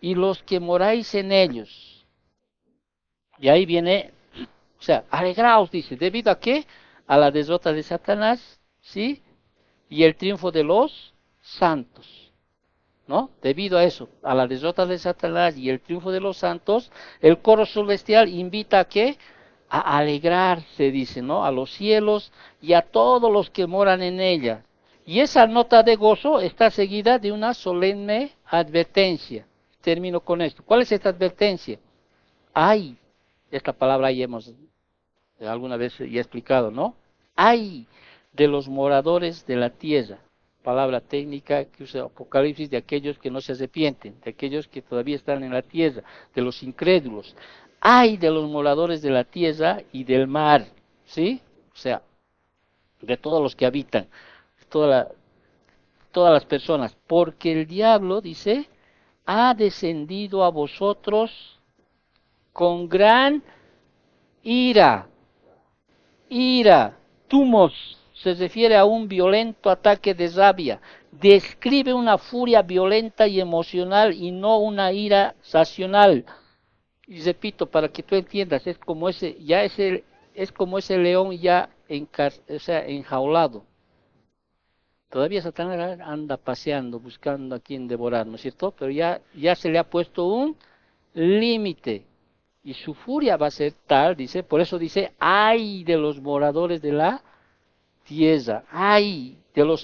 y los que moráis en ellos. Y ahí viene, o sea, alegraos, dice, ¿debido a qué? A la derrota de Satanás, ¿sí? Y el triunfo de los santos, ¿no? Debido a eso, a la derrota de Satanás y el triunfo de los santos, el coro celestial invita a qué? A alegrarse, dice, ¿no? A los cielos y a todos los que moran en ella. Y esa nota de gozo está seguida de una solemne advertencia. Termino con esto. ¿Cuál es esta advertencia? Ay, esta palabra ya hemos alguna vez ya explicado, ¿no? Ay de los moradores de la tierra. Palabra técnica que usa Apocalipsis, de aquellos que no se arrepienten, de aquellos que todavía están en la tierra, de los incrédulos. Ay de los moradores de la tierra y del mar, ¿sí? O sea, de todos los que habitan, toda la, todas las personas, porque el diablo, dice, ha descendido a vosotros con gran ira, ira, tumos, se refiere a un violento ataque de rabia, describe una furia violenta y emocional y no una ira racional. Y repito, para que tú entiendas, es como ese, es como ese león ya o sea, enjaulado. Todavía Satanás anda paseando, buscando a quien devorar, ¿no es cierto? Pero ya se le ha puesto un límite. Y su furia va a ser tal, dice, por eso dice, ay de los moradores de la tierra, ay de lo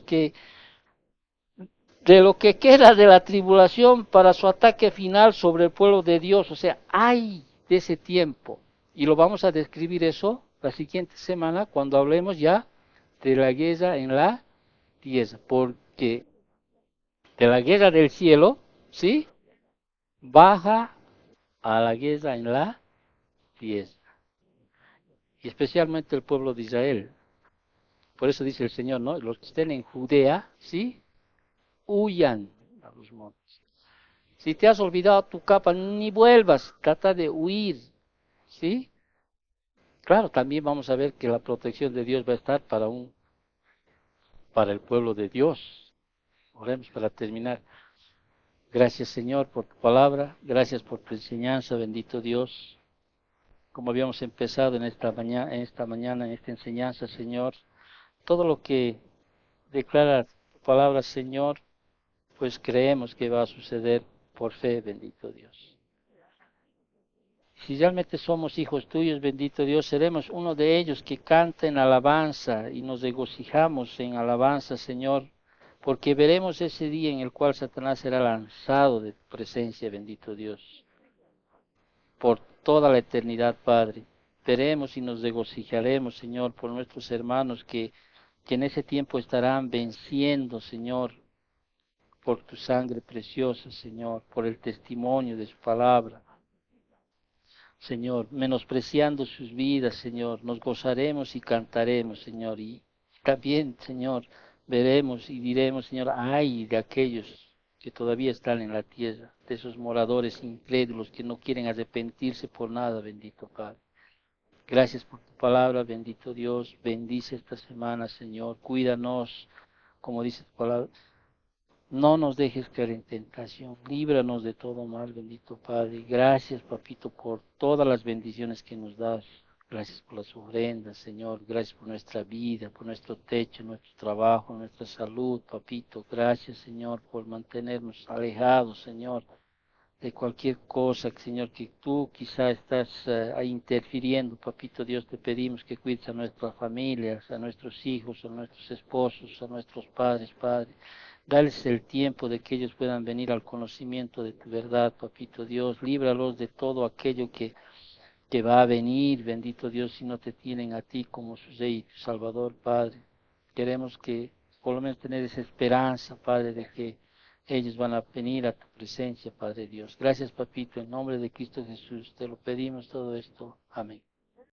que queda de la tribulación para su ataque final sobre el pueblo de Dios, o sea, ay de ese tiempo. Y lo vamos a describir eso la siguiente semana cuando hablemos ya de la guerra en la tierra, porque de la guerra del cielo, ¿sí? Baja a la guerra en la tierra, y especialmente el pueblo de Israel. Por eso dice el Señor, ¿no? Los que estén en Judea, ¿sí? Huyan a los montes. Si te has olvidado tu capa, ni vuelvas, trata de huir, ¿sí? Claro, también vamos a ver que la protección de Dios va a estar para el pueblo de Dios. Oremos para terminar. Gracias, Señor, por tu palabra, gracias por tu enseñanza, bendito Dios. Como habíamos empezado en esta enseñanza, Señor, todo lo que declara tu palabra, Señor, pues creemos que va a suceder por fe, bendito Dios. Si realmente somos hijos tuyos, bendito Dios, seremos uno de ellos que canta en alabanza y nos regocijamos en alabanza, Señor, porque veremos ese día en el cual Satanás será lanzado de tu presencia, bendito Dios, por toda la eternidad, Padre. Veremos y nos regocijaremos, Señor, por nuestros hermanos que en ese tiempo estarán venciendo, Señor, por tu sangre preciosa, Señor, por el testimonio de su palabra. Señor, menospreciando sus vidas, Señor, nos gozaremos y cantaremos, Señor, y también, Señor, veremos y diremos, Señor, ay de aquellos que todavía están en la tierra, de esos moradores incrédulos que no quieren arrepentirse por nada, bendito Padre. Gracias por tu palabra, bendito Dios, bendice esta semana, Señor, cuídanos, como dice tu palabra, no nos dejes caer en tentación, líbranos de todo mal, bendito Padre. Gracias, papito, por todas las bendiciones que nos das. Gracias por las ofrendas, Señor. Gracias por nuestra vida, por nuestro techo, nuestro trabajo, nuestra salud, papito. Gracias, Señor, por mantenernos alejados, Señor, de cualquier cosa, Señor, que tú quizá estás ahí interfiriendo. Papito Dios, te pedimos que cuides a nuestras familias, a nuestros hijos, a nuestros esposos, a nuestros padres, Padre. Dales el tiempo de que ellos puedan venir al conocimiento de tu verdad, papito Dios. Líbralos de todo aquello que va a venir, bendito Dios, si no te tienen a ti como su Rey y tu Salvador, Padre. Queremos que por lo menos tener esa esperanza, Padre, de que ellos van a venir a tu presencia, Padre Dios. Gracias, papito, en nombre de Cristo Jesús. Te lo pedimos todo esto. Amén.